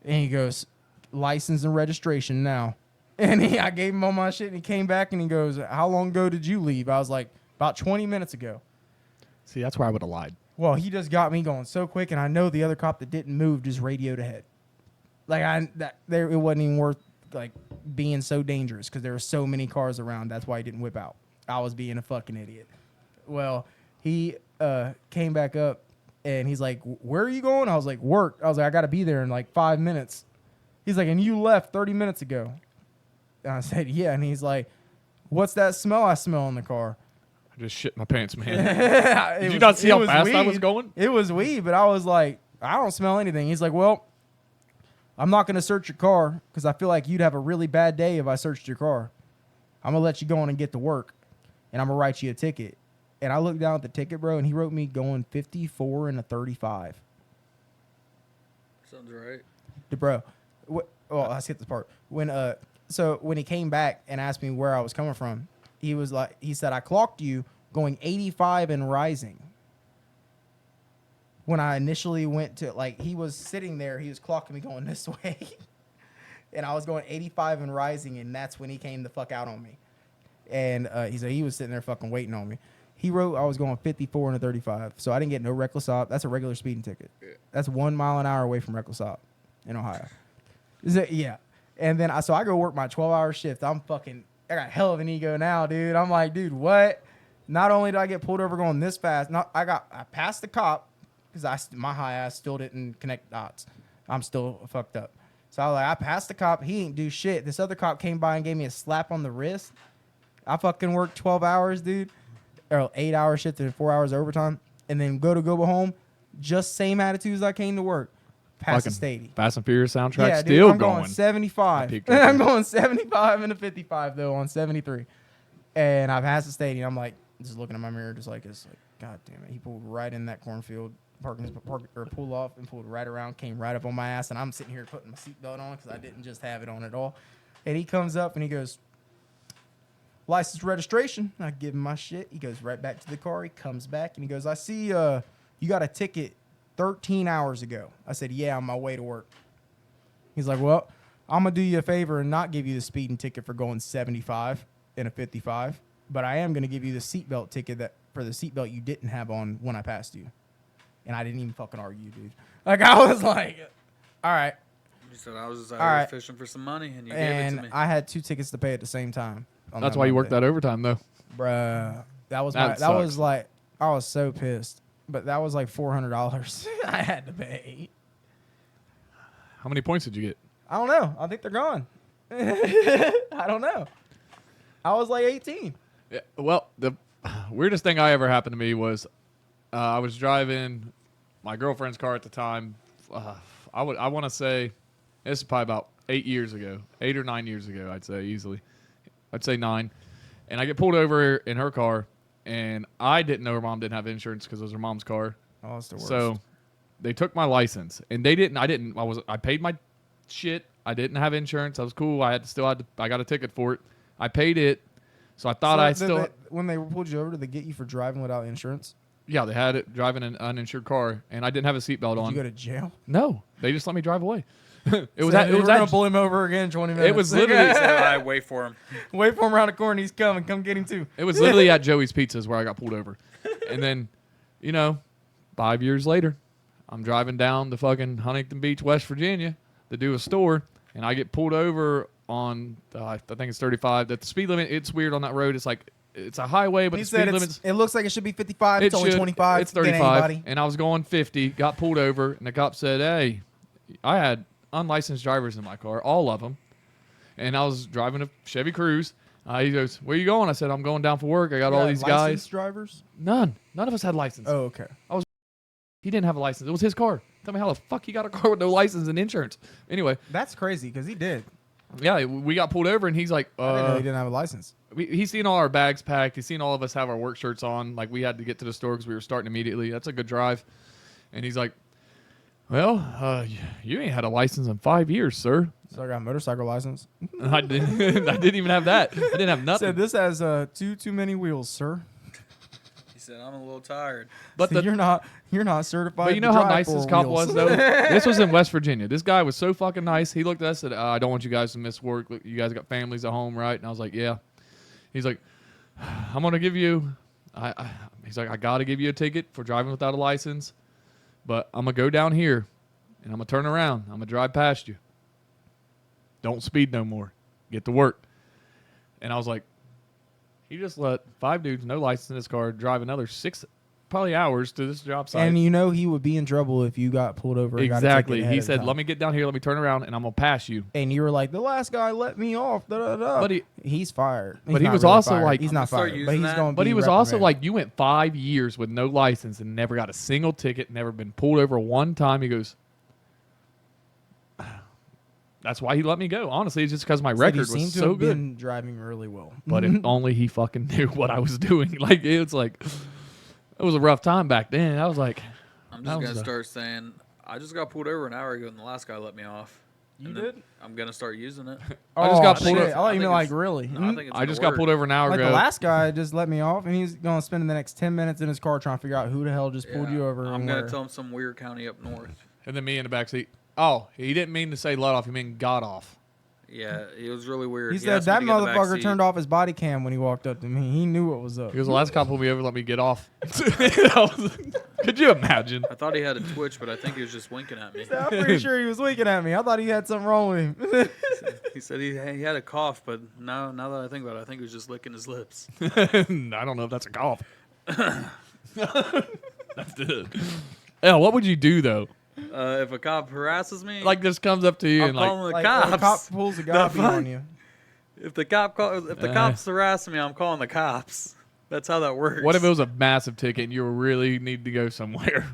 And he goes, "License and registration now." And I gave him all my shit, and he came back, and he goes, "How long ago did you leave?" I was like, "About 20 minutes ago." See, that's where I would have lied. Well, he just got me going so quick, and I know the other cop that didn't move just radioed ahead. Like it wasn't even worth like being so dangerous because there were so many cars around. That's why he didn't whip out. I was being a fucking idiot. Well, he came back up, and he's like, "Where are you going?" I was like, "Work." I was like, "I got to be there in like 5 minutes." He's like, "And you left 30 minutes ago." And I said, "Yeah." And he's like, "What's that smell I smell in the car?" I just shit my pants, man. Did you not see how fast I was going? It was weed, but I was like, "I don't smell anything." He's like, "Well, I'm not going to search your car because I feel like you'd have a really bad day if I searched your car. I'm going to let you go on and get to work, and I'm going to write you a ticket." And I looked down at the ticket, bro, and he wrote me going 54 and a 35. Sounds right. Bro, I skipped this part. When he came back and asked me where I was coming from, he said, "I clocked you going 85 and rising." When I initially went to, like, he was sitting there, he was clocking me going this way. And I was going 85 and rising, and that's when he came the fuck out on me. And he was sitting there fucking waiting on me. He wrote I was going 54 and a 35, so I didn't get no reckless stop. That's a regular speeding ticket. Yeah. That's 1 mile an hour away from reckless stop in Ohio. Yeah. And then I go work my 12-hour shift. I got hell of an ego now, dude. I'm like, dude, what? Not only did I get pulled over going this fast, I passed the cop because my high ass still didn't connect dots. I'm still fucked up. So I was like, I passed the cop. He ain't do shit. This other cop came by and gave me a slap on the wrist. I fucking worked 12 hours, dude. Or 8-hour shift and 4 hours overtime. And then go home. Just same attitude as I came to work. past the Fucking stadium. Fast and Furious soundtrack Yeah, still dude, I'm going. going 75. peaked right I'm there. going 75 and a 55 though on 73, and I passed the stadium. I'm like, just looking at my mirror, just like it's like, God damn it. He pulled right in that cornfield, pull off and pulled right around, came right up on my ass, and I'm sitting here putting my seatbelt on because I didn't just have it on at all. And he comes up and he goes, license registration. I give him my shit. He goes right back to the car. He comes back and he goes, I see you got a ticket 13 hours ago. I said, yeah, on my way to work. He's like, well, I'm going to do you a favor and not give you the speeding ticket for going 75 and a 55, but I am going to give you the seatbelt ticket for the seatbelt you didn't have on when I passed you. And I didn't even fucking argue, dude. Like, I was like, all right. You said I was just out All here right. fishing for some money, and you gave And it to me. I had 2 tickets to pay at the same time. That's why you worked that overtime, though. Bruh. That was That that was sucks. like, I was so pissed. But that was like $400 I had to pay. How many points did you get? I don't know. I think they're gone. I don't know. I was like 18. Yeah, well, the weirdest thing I ever happened to me was I was driving my girlfriend's car at the time. I want to say this is probably about 8 years ago, 8 or 9 years ago. I'd say easily. I'd say 9. And I get pulled over in her car, and I didn't know her mom didn't have insurance because it was her mom's car. Oh, it's the worst. So they took my license, and they didn't. I paid my shit. I didn't have insurance. I was cool. I got a ticket for it. I paid it. So I thought when they pulled you over, did they get you for driving without insurance? Yeah, they had it driving an uninsured car, and I didn't have a seatbelt Did on. you go to jail? No, they just let me drive away. It was So at, they it was were gonna at, pull him over again 20 minutes. it was literally I wait for him. Wait for him around the corner. He's coming. Come get him too. it was literally at Joey's Pizzas where I got pulled over, and then, 5 years later, I'm driving down to fucking Huntington Beach, West Virginia, to do a store, and I get pulled over on I think it's 35. That the speed limit, it's weird on that road. It's like it's a highway, but He the said speed limit's it looks like it should be 55. It's only 25. It's Get 35. anybody. And I was going 50, got pulled over, and the cop said, hey, I had unlicensed drivers in my car, all of them. And I was driving a Chevy Cruze. He goes, where you going? I said, I'm going down for work. I got all these guys. Drivers? None of us had license. Oh, okay. He didn't have a license. It was his car. Tell me how the fuck he got a car with no license and insurance. Anyway, That's crazy because he did. yeah, we got pulled over, and he's like, I didn't know he didn't have a license. he's seen all our bags packed. He's seen all of us have our work shirts on. Like, we had to get to the store because we were starting immediately. That's a good drive. And he's like, well, you ain't had a license in 5 years, sir. So I got a motorcycle license. And I didn't even have that. I didn't have nothing. Said this has too many wheels, sir. He said, I'm a little tired. But So you're not certified. But you to know how drive nice this 4 cop wheels. was, though? This was in West Virginia. This guy was so fucking nice. He looked at us and said, I don't want you guys to miss work. Look, you guys got families at home, right? And I was like, yeah. He's like, I'm going to give you, he's like, I got to give you a ticket for driving without a license, but I'm going to go down here, and I'm going to turn around. I'm going to drive past you. Don't speed no more. Get to work. And I was like, he just let 5 dudes, no license in his car, drive another 6 probably hours to this job site. And he would be in trouble if you got pulled over. And Exactly. Got a ticket ahead He of said, time. let me get down here, let me turn around, and I'm going to pass you. And you were like, the last guy let me off. Da, da, da. But he's fired. but He's he not was really also fired. like- he's I'm not gonna start fired, but using he's that. going. But he was also like, you went 5 years with no license and never got a single ticket, never been pulled over one time. He goes, that's why he let me go. Honestly, it's just because my record was so good. Been driving really well. But if only he fucking knew what I was doing. Like, it's like, it was a rough time back then. I was like, I'm That just was going to a- start saying, I just got pulled over an hour ago, and the last guy let me off. You And then did? I'm going to start using it. I just got Oh, pulled shit. over- I thought you I meant think like it's- really. No, I think it's I gonna just got work. pulled over an hour Like ago. the last guy just let me off, and he's going to spend the next 10 minutes in his car trying to figure out who the hell just pulled Yeah, you over. I'm and going where. to tell him some weird county up north. And then me in the backseat. Oh, he didn't mean to say let off. He meant got off. Yeah, it was really weird. He said asked me that to get in the back motherfucker seat. turned off his body cam when he walked up to me. He knew what was up. He goes, the last cop pulled me over, let me get off. Could you imagine? I thought he had a twitch, but I think he was just winking at me. I'm pretty sure he was winking at me. I thought he had something wrong with him. He said he had a cough, but now that I think about it, I think he was just licking his lips. I don't know if that's a cough. That's it. Yeah, what would you do though? If a cop harasses me, Like this comes up to you I'm and like, calling the Like, cops. when a cop pulls a guy fuck? on you. If the cops harassing me, I'm calling the cops. That's how that works. what if it was a massive ticket and you really need to go somewhere?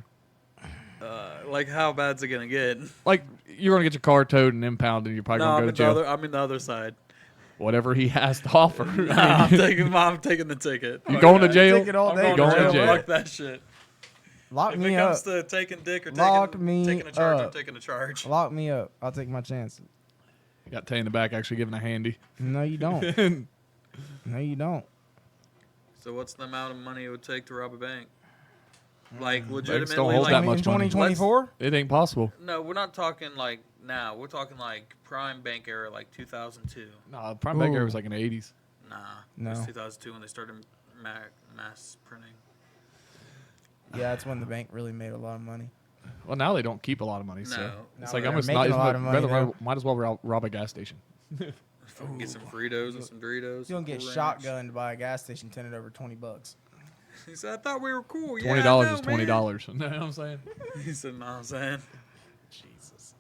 Like, how bad's it gonna get? Like, you're gonna get your car towed and impounded, and you're probably No, gonna go to jail. I'm in the other side. Whatever he has to offer. Nah, I'm taking the ticket. You Fuck going to that. jail? Take it all I'm day. going to jail. Fuck that shit. Lock If me it up. comes to taking dick or Lock me taking a charge, I'm up. taking a charge. Lock me up. I'll take my chances. Got Tay in the back actually giving a handy. No, you don't. No, you don't. So what's the amount of money it would take to rob a bank? Like, don't legitimately, hold like, that In much money. 2024? It ain't possible. No, we're not talking like now. We're talking like prime bank era, like 2002. No, Prime Bank Ooh. era was like in the 80s. Nah, No. it was 2002 when they started mass printing. Yeah, that's when the bank really made a lot of money. Well, now they don't keep a lot of money, so No. it's Now like they're I'm just making a lot of money, though. might as well rob a gas station. Fucking get some Fritos and some Doritos. You don't get Cool Ranch. shotgunned by a gas station tinted over $20. He said, "I thought we were cool." $20 Yeah, I know, is $20. man. You know what I'm saying? He said, "No, I'm saying." Jesus.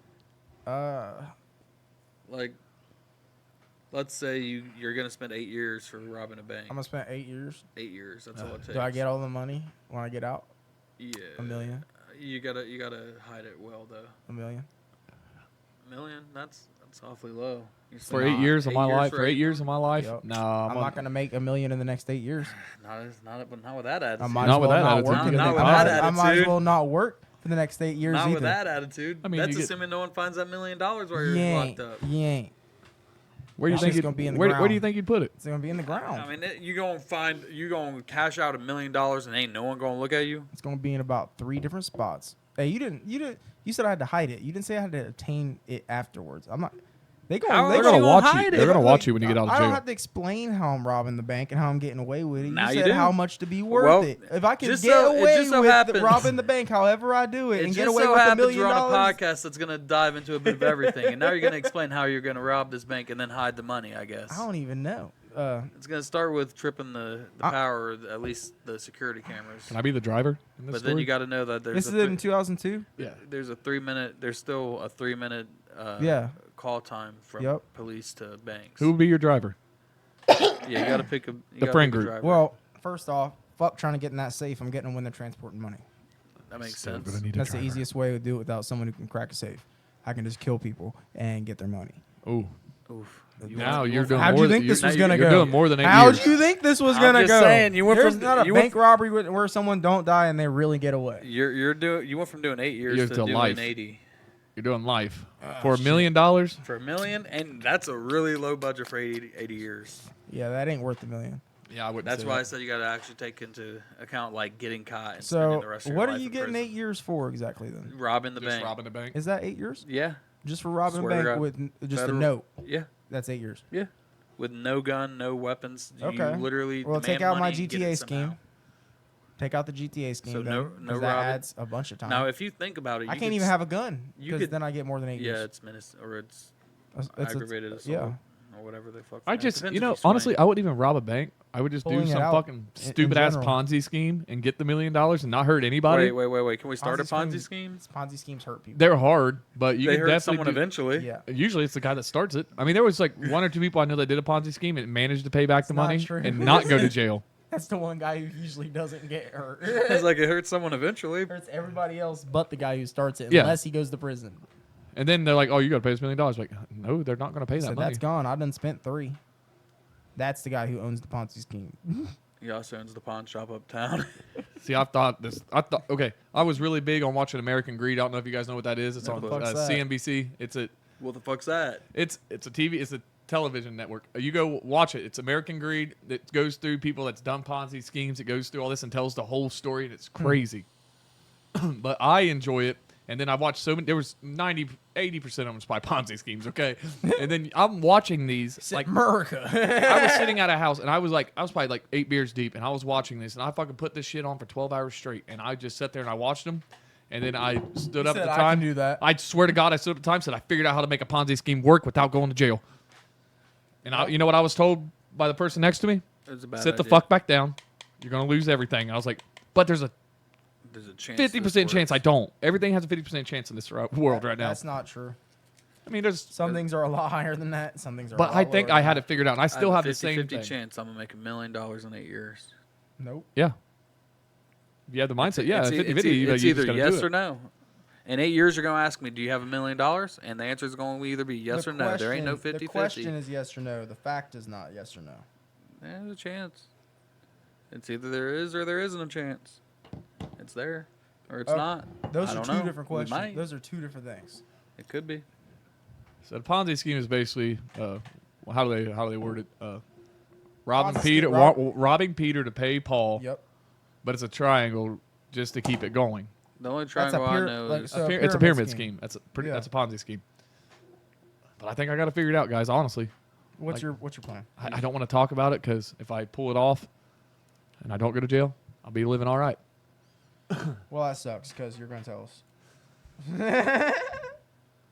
Like, let's say you're gonna spend 8 years for robbing a bank. I'm gonna spend 8 years. 8 years. That's all it takes. Do I get all the money when I get out? Yeah. $1 million. You gotta hide it well though. $1 million. $1 million. That's awfully low. You For spend 8 years of my life, for for 8 years of my life, Yep. no, I'm not gonna make $1 million in the next 8 years. Not with that attitude. I might Not as with well that not attitude. work. Not in the- with I that might- I might as attitude. well not work for the next 8 years Not either. with that attitude. I mean, That's you get- assuming no one finds that $1 million while You you're locked ain't. up. You ain't. where do you It's think just you'd, gonna be in the where do you ground. think you'd put it? It's gonna be in the ground. I mean, you gonna cash out $1 million and ain't no one gonna look at you. It's gonna be in about 3 different spots. Hey, you said I had to hide it. You didn't say I had to obtain it afterwards. I'm not. How They're else gonna you gonna watch hide you. it? They're gonna Look, watch you when you get out of I don't jail. have to explain how I'm robbing the bank and how I'm getting away with it. Now You you said do. how much to be worth Well, it. If I can just get so- it away just so with happens- robbing the bank, however I do it, It and just get away so with $1 happens million we're on a dollars, podcast that's gonna dive into a bit of everything, and now you're gonna explain how you're gonna rob this bank and then hide the money. I guess I don't even know. it's gonna start with tripping the I- power, or at least the security cameras. Can I be the driver in this But story? then you got to know that This there's is in 2002. yeah. there's still a 3-minute Yeah. call time from Yep. police to banks. Who would be your driver? Yeah, you got to pick a friend group. driver. Well, first off, fuck trying to get in that safe. I'm getting them when they're transporting money. that makes Still sense. gonna need a That's the driver. easiest way to do it without someone who can crack a safe. I can just kill people and get their money. Ooh. Oof. Now you're doing How'd more you than- think this you're- was gonna you're go? doing more than 8 How'd years. you think this was I'm gonna just go? saying, you went There's from- not a you went- bank robbery where someone don't die and they really get away. You went from doing 8 years Years to to doing life. 80 You're doing life Ah, for $1 million. for $1 million, and that's a really low budget for 80 years. Yeah, that ain't worth $1 million. Yeah, I wouldn't. That's say why I that. said you got to actually take into account like getting caught and spending So, the rest of your what life are you in getting prison. 8 years for exactly then? Robbing the Just bank. robbing the bank. Is that 8 years? Yeah, Just for robbing a Swear to bank God. with just Federal- a note? yeah, That's 8 years. yeah. With no gun, no weapons. Okay. You literally Well, take demand out my money and get GTA it somehow. scheme. Take out the GTA scheme. So then, no 'cause that robbing. adds a bunch of time. Now, if you think about it, I you can't could even have a gun you because could- then I get more than 8 Yeah, years. it's or it's It's aggravated assault. yeah. Or whatever the fuck. I It just, depends you if know, swing. honestly, I wouldn't even rob a bank. I would just do Pulling it some out fucking in stupid ass general. Ponzi scheme and get the $1 million and not hurt anybody. Wait. Can we start a Ponzi schemes- scheme? Ponzi schemes hurt people. They're hard, but you They can hurt definitely someone do, eventually. Yeah. Usually, it's the guy that starts it. I mean, there was like 1 or 2 people I know that did a Ponzi scheme and managed to pay back the not money true. and not go to jail. That's the one guy who usually doesn't get hurt. It's like it hurts someone eventually. hurts everybody else but the guy who starts it, Yeah. unless he goes to prison. And then they're like, "Oh, you got to pay us $1 million." Like, no, they're not going to pay that So money. that's gone. I done spent 3. That's the guy who owns the Ponzi scheme. He also owns the pawn shop uptown. See, okay, I was really big on watching American Greed. I don't know if you guys know what that is. It's No, on what the fuck's that? CNBC. What the fuck's that? It's a television network. You go watch it. It's American Greed. It goes through people that's done Ponzi schemes. It goes through all this and tells the whole story, and it's crazy. But I enjoy it. And then I watched so many. There was 80% of them by Ponzi schemes. Okay, and then I'm watching these like America. I was sitting at a house and I was probably like 8 beers deep and I was watching this and I fucking put this shit on for 12 hours straight and I just sat there and I watched them and then I stood up at said, the "I time. can do that." I swear to God, I stood up at the time and said I figured out how to make a Ponzi scheme work without going to jail. And you know what I was told by the person next to me? It was a bad Sit the idea. fuck back down. You're gonna lose everything. And I was like, but there's a There's a chance. 50% chance I don't. Everything has a 50% chance in this world right now. That's not true. I mean, there's. Some things are a lot higher than that. Some things are. But a I lot think lower I than had that. it figured out, and I still have the same 50 thing. chance I'm gonna make $1 million in 8 years. Nope. Yeah. If you have the mindset, yeah, it's, 50 it's, you it's just either gotta yes do it. or no. In 8 years, you're going to ask me, do you have $1 million? And the answer is going to either be yes or no. There ain't no 50-50. The question is yes or no. The fact is not yes or no. There's a chance. It's either there is or there isn't a chance. It's there or it's not. Those I are don't know. two different questions. Might. Those are two different things. It could be. So the Ponzi scheme is basically, how do they word it? Robbing Ponzi Peter, scheme, robbing Peter to pay Paul. Yep. But it's a triangle just to keep it going. The only triangle I know is It's a pyramid scheme. That's a Ponzi scheme. But I think I got to figure it out, guys. Honestly, What's your plan? I don't want to talk about it because if I pull it off and I don't go to jail, I'll be living all right. Well, that sucks because you're going to tell us.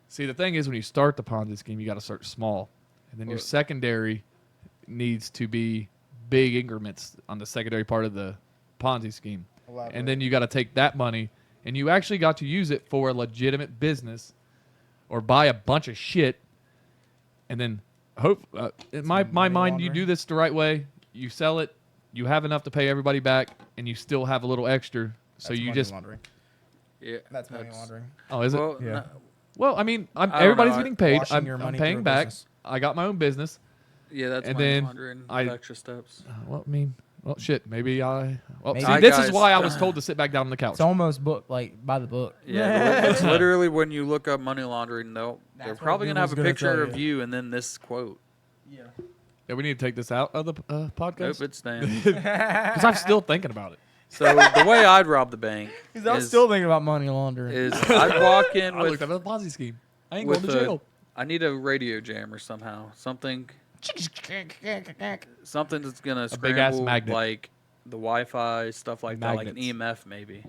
See, the thing is, when you start the Ponzi scheme, you got to start small, and then your secondary needs to be big increments on the secondary part of the Ponzi scheme. Elaborate. And then you got to take that money, and you actually got to use it for a legitimate business, or buy a bunch of shit, and then hope. In my mind, you do this the right way. You sell it, you have enough to pay everybody back, and you still have a little extra. So That's you money just laundering. yeah, That's money laundering. oh, is it? Well, Yeah. no, Well, I mean, I don't everybody's know. getting paid. Washing your I'm money paying through a back. business. I got my own business. yeah, that's And money then laundering. I- Extra steps. Well, I mean, well, shit. Maybe I. Well, Maybe. see, Hi, this guys. is why I was told to sit back down on the couch. It's almost like by the book. Yeah, it's literally when you look up money laundering, they're That's probably what gonna have a Google's gonna picture tell of you and then this quote. Yeah. Yeah, we need to take this out of the Nope, podcast it's staying. because I'm still thinking about it. So the way I'd rob the bank I'm is, still thinking about money laundering. is I'd walk in I looked with at the Ponzi scheme. I ain't with going to jail. I need a radio jammer somehow. Something that's gonna A big-ass scramble magnet. like the Wi-Fi stuff like that, like an Magnets. EMF maybe,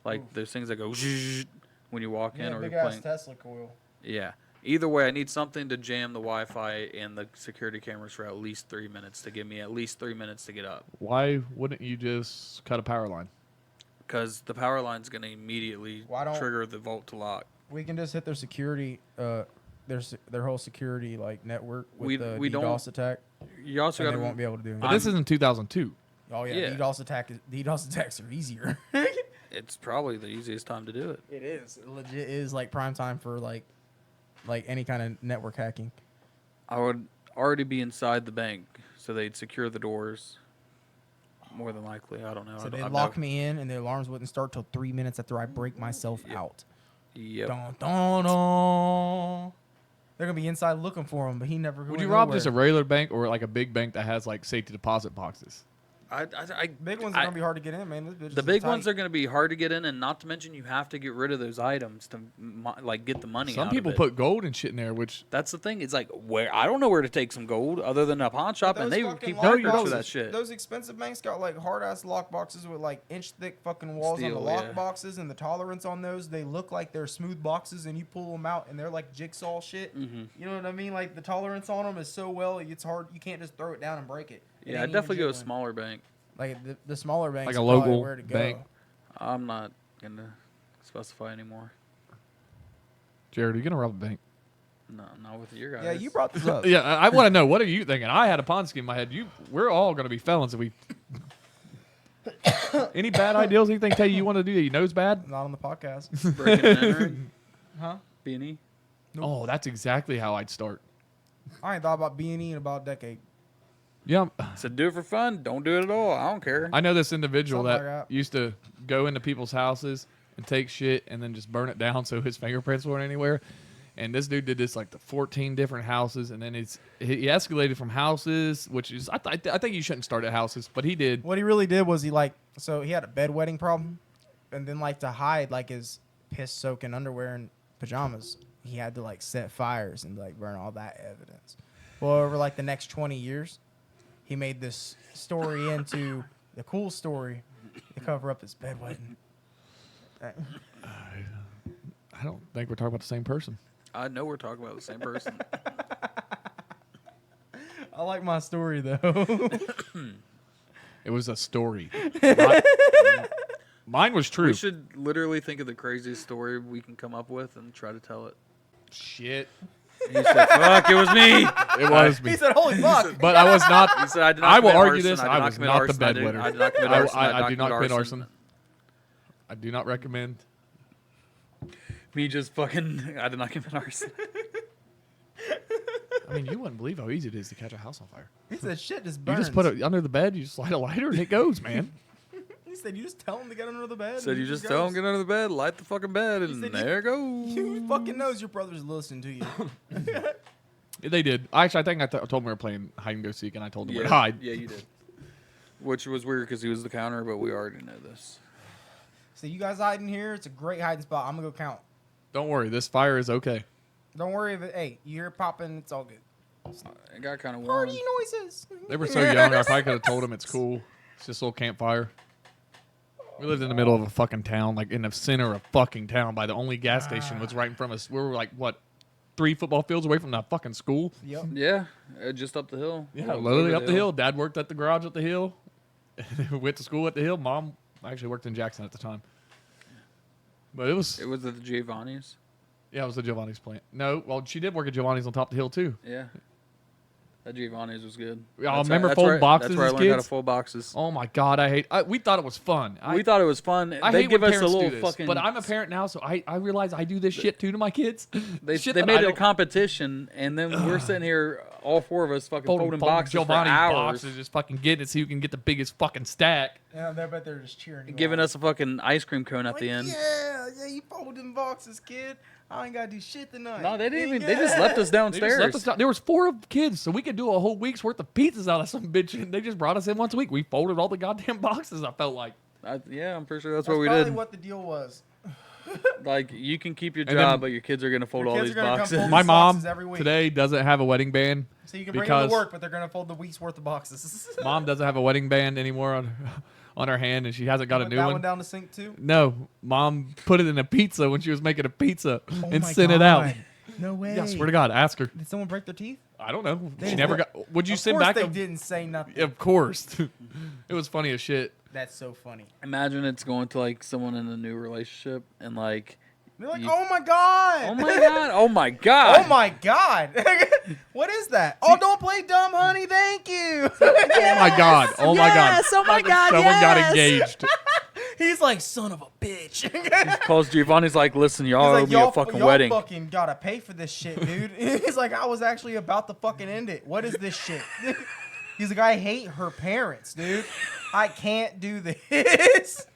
like those things that go zzzz when you walk in or big you're ass playing. Tesla coil. Yeah. Either way, I need something to jam the Wi-Fi and the security cameras for at least 3 minutes to give me at least 3 minutes to get up. Why wouldn't you just cut a power line? Because the power line's going to immediately Why don't- trigger the vault to lock. We can just hit their security, their whole security like network with We- the we don't- DDoS attack, You also and got they won't to. be able to do But anything. this is in 2002. Oh yeah, Yeah. DDoS attacks are easier. It's probably the easiest time to do it. It is. It legit is like prime time for like any kind of network hacking. I would already be inside the bank, so they'd secure the doors. More than likely, I don't know. So I've they lock me in, and the alarms wouldn't start till 3 minutes after I break myself out. Yep. Dun, dun, dun. They're gonna be inside looking for him, but he never. Would went you rob nowhere. just a regular bank or like a big bank that has like safety deposit boxes? Big ones are gonna be hard to get in, man. This bitch The is big tight. ones are going to be hard to get in, and not to mention you have to get rid of those items to like get the money. Some out people of it. put gold and shit in there, which That's the thing. It's like where I don't know where to take some gold other than a pawn shop, and Those they fucking keep lock records for boxes- that shit. Those expensive banks got like hard ass lock boxes with like inch thick fucking walls on Steel, the lock yeah. boxes, and the tolerance on those, they look like they're smooth boxes, and you pull them out and they're like jigsaw shit. Mhm. You know what I mean? Like the tolerance on them is so well, it's hard. You can't just throw it down and break it. It Yeah, ain't I'd definitely even go a jiggling. smaller bank. Like the smaller banks, Like a are probably local where to go. bank. I'm not gonna specify anymore. Jared, are you gonna rob a bank? No, not with your guys. Yeah, you brought this up. Yeah, I want to know. What are you thinking? I had a Ponzi scheme in my head. We're all gonna be felons if we. Any bad ideas? Anything tell you want to do that you know's bad? Not on the podcast, breaking and entering. huh? B&E. Nope. Oh, that's exactly how I'd start. I ain't thought about B&E in about a decade. Yeah, Said do it for fun. Don't do it at all. I don't care. I know this individual Something that like that. used to go into people's houses and take shit and then just burn it down so his fingerprints weren't anywhere. And this dude did this like to 14 different houses, and then he escalated from houses, which is I think you shouldn't start at houses, but he did. What he really did was he had a bedwetting problem, and then like to hide like his piss soaking underwear and pajamas, he had to like set fires and like burn all that evidence. Well, over like the next 20 years, he made this story into the cool story to cover up his bedwetting. I don't think we're talking about the same person. I know we're talking about the same person. I like my story though. It was a story. Mine was true. We should literally think of the craziest story we can come up with and try to tell it. Shit. He said, "Fuck, it was me." It was me. He said, "Holy fuck!" But I was not. He said, "I did not I will commit argue arson. this. I did I not was commit not the arson. I did bedwetter. not commit arson. I do not commit arson." arson. I do not recommend. Me just fucking. I did not commit arson. I mean, you wouldn't believe how easy it is to catch a house on fire. He said shit just You burns. just put it under the bed, you just light a lighter, and it goes, man. He said you just tell him to get under the bed. Said and you he just tell him goes. get under the bed, light the fucking bed, and said there it goes. You fucking knows your brother's listening to you. They did. Actually, I think I told them we were playing hide and go seek, and I told them where Yeah, to hide. yeah, you did. Which was weird because he was the counter, but we already know this. So you guys hiding here. It's a great hiding spot. I'm gonna go count. Don't worry, this fire is okay. Don't worry if it. Hey, you hear it popping. It's all good. It got kind of warm. Party noises. They were so young, I probably could have told them it's cool. It's just a little campfire. We lived in the middle of a fucking town, like in the center of a fucking town. By the only gas station was right in front of us. We were like, what, 3 football fields away from the fucking school? Yep. Yeah, just up the hill. Yeah, Well, literally over up the hill. Dad worked at the garage up the hill. Went to school at the hill. Mom actually worked in Jackson at the time. But it was It was at the Giovanni's. yeah, it was the Giovanni's plant. No, well, she did work at Giovanni's on top of the hill too. Yeah. That Giovanni's was good. Y'all remember folding boxes That's where I as learned how to kids? fold boxes. Oh my god, we thought it was fun. We thought it was fun. I They hate give when us a parents little do this, fucking. but I'm a parent now, so I realize I do this shit too to my kids. They Shit they that made I it a don't- competition, and then we're sitting here, all 4 of us, fucking folding boxes Giovanni's for hours, boxes, just fucking getting it so you can get the biggest fucking stack. Yeah, I bet they're just cheering. You giving on. us a fucking ice cream cone at Like, the end. Yeah, you folding boxes, kid. I ain't gotta do shit tonight. No, they didn't even. Yeah. They just left us They downstairs. just left us down. There was 4 of kids, so we could do a whole week's worth of pizzas out of some bitch. And they just brought us in once a week. We folded all the goddamn boxes. I felt like. Yeah, I'm pretty sure that's That's what we probably did. what the deal was. Like, you can keep your And job, then- but your kids are gonna fold Your all kids these are gonna come boxes. fold My these mom boxes every week. today doesn't have a wedding band. So you can bring them because to work, but they're gonna fold the week's worth of boxes. Mom doesn't have a wedding band anymore on her hand, and she hasn't got a Put new that one. one down the sink too. No, Mom put it in a pizza when she was making a pizza Oh and my sent it out. God. No way. Yeah, I swear to God, ask her. Did someone break their teeth? I don't know. They She never didn't- got. Would you Of send course back they a? didn't say nothing. Of course. It was funny as shit. That's so funny. Imagine it's going to like someone in a new relationship, and like, They're like, You- oh my God. oh my god, oh my god, Oh my God. What is that? Oh, don't play dumb, honey. Thank you. Oh my God. Oh my God. Yes, oh my God, Someone got yes. engaged. He's like, son of a bitch. Calls Giovanni's like, listen, y'all owe me a fucking y'all wedding. fucking gotta pay for this shit, dude. He's like, I was actually about to fucking end it. What is this shit? He's like, I hate her parents, dude. I can't do this.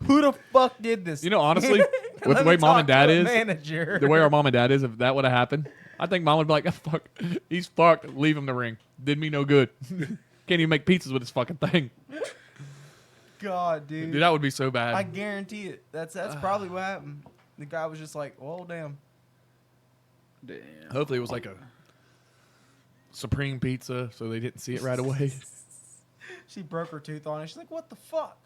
Who the fuck did this? You know, honestly, with Let the me way mom talk and dad to a is, manager. the way our mom and dad is, if that would have happened, I think mom would be like, oh, fuck, he's fucked. Leave him the ring. Did me no good. Can't even make pizzas with this fucking thing. God, dude. Dude, that would be so bad. I guarantee it. That's probably what happened. The guy was just like, well, damn. Damn. Hopefully it was like a supreme pizza, so they didn't see it right away. She broke her tooth on it. She's like, what the fuck?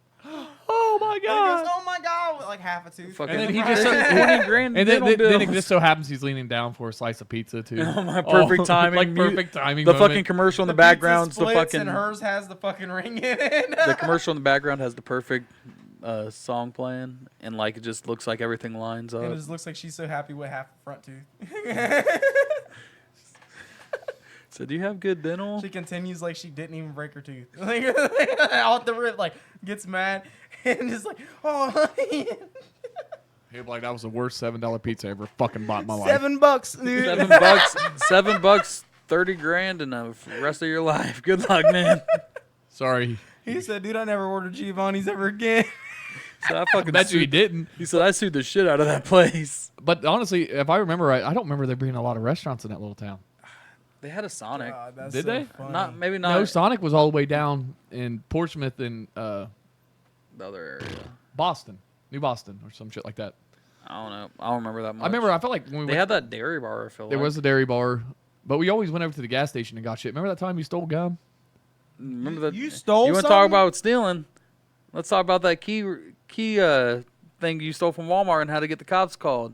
Oh my And he God. goes, oh my God, with like half a tooth. Fucking, And then he this just- is 20 grand And then dental it bills. just so happens he's leaning down for a slice of pizza too. Oh, my perfect timing. Like perfect timing. The moment. fucking commercial in the, pizza background's the splits fucking. and hers has the fucking ring in it. The commercial in the background has the perfect song playing, and like it just looks like everything lines up. And it just looks like she's so happy with half the front tooth. So, do you have good dental? She continues like she didn't even break her tooth. Like, off the rip, like, gets mad and just like, oh, honey. He'd be like, that was the worst $7 pizza I ever fucking bought in my life. $7, dude. $7, 30 grand, and the rest of your life. Good luck, man. Sorry. He said, dude, I never ordered Giovanni's ever again. So I fucking Bet you he sued, didn't. he said I sued the shit out of that place. But honestly, if I remember right, I don't remember there being a lot of restaurants in that little town. They had a Sonic. God, that's Did so they? funny. Not maybe not No, Sonic was all the way down in Portsmouth and the other area. Boston, New Boston, or some shit like that. I don't know. I don't remember that much. I remember. I felt like when we they went, had that dairy bar. I feel there like. was a dairy bar, but we always went over to the gas station and got shit. Remember that time you stole gum? Remember that You stole You want to something? talk about stealing? Let's talk about that key thing you stole from Walmart and how to get the cops called.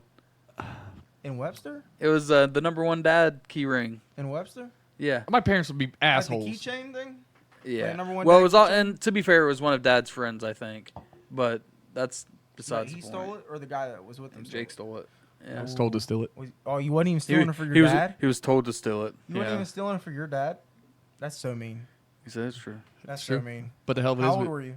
In Webster? It was the #1 dad key ring. In Webster? Yeah. My parents would be assholes. Like the keychain thing? Yeah. #1 Well, dad it was all, keychain? and to be fair, it was one of Dad's friends, I think. But that's besides He the stole point. it, or the guy that was with him? Jake stole it. I Yeah. was told to steal it. Oh, you wasn't even stealing it for your he was, dad? He was told to steal it. You wasn't Yeah. even stealing it for your dad? That's so mean. He said it's true. That's Sure. so mean. But the hell of it How is, old were you?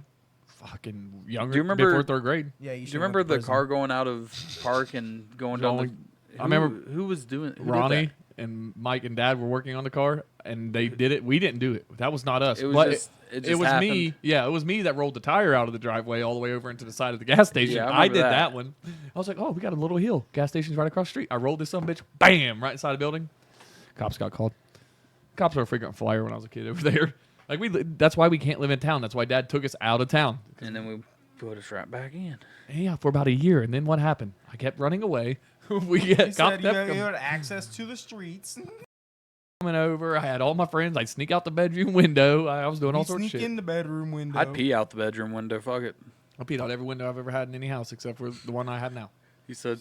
fucking younger. Do you remember before 3rd grade? Yeah, Do you remember the car going out of park and going down? I remember who was doing. Who Ronnie did and Mike and Dad were working on the car, and they did it. We didn't do it. That was not us. It was But just. it was me. Yeah, it was me that rolled the tire out of the driveway all the way over into the side of the gas station. Yeah, I did remember that one. I was like, oh, we got a little hill. Gas station's right across the street. I rolled this son bitch, bam, right inside the building. Cops got called. Cops were a freaking flyer when I was a kid over there. Like that's why we can't live in town. That's why Dad took us out of town. And then we put us right back in. Yeah, for about a year, and then what happened? I kept running away. We get You cop said you theft had access to the streets. coming over. I had all my friends. I'd sneak out the bedroom window. I was doing all sorts of Sneak shit. in the bedroom window. I'd pee out the bedroom window. Fuck it. I peed out every window I've ever had in any house except for the one I had now. He said.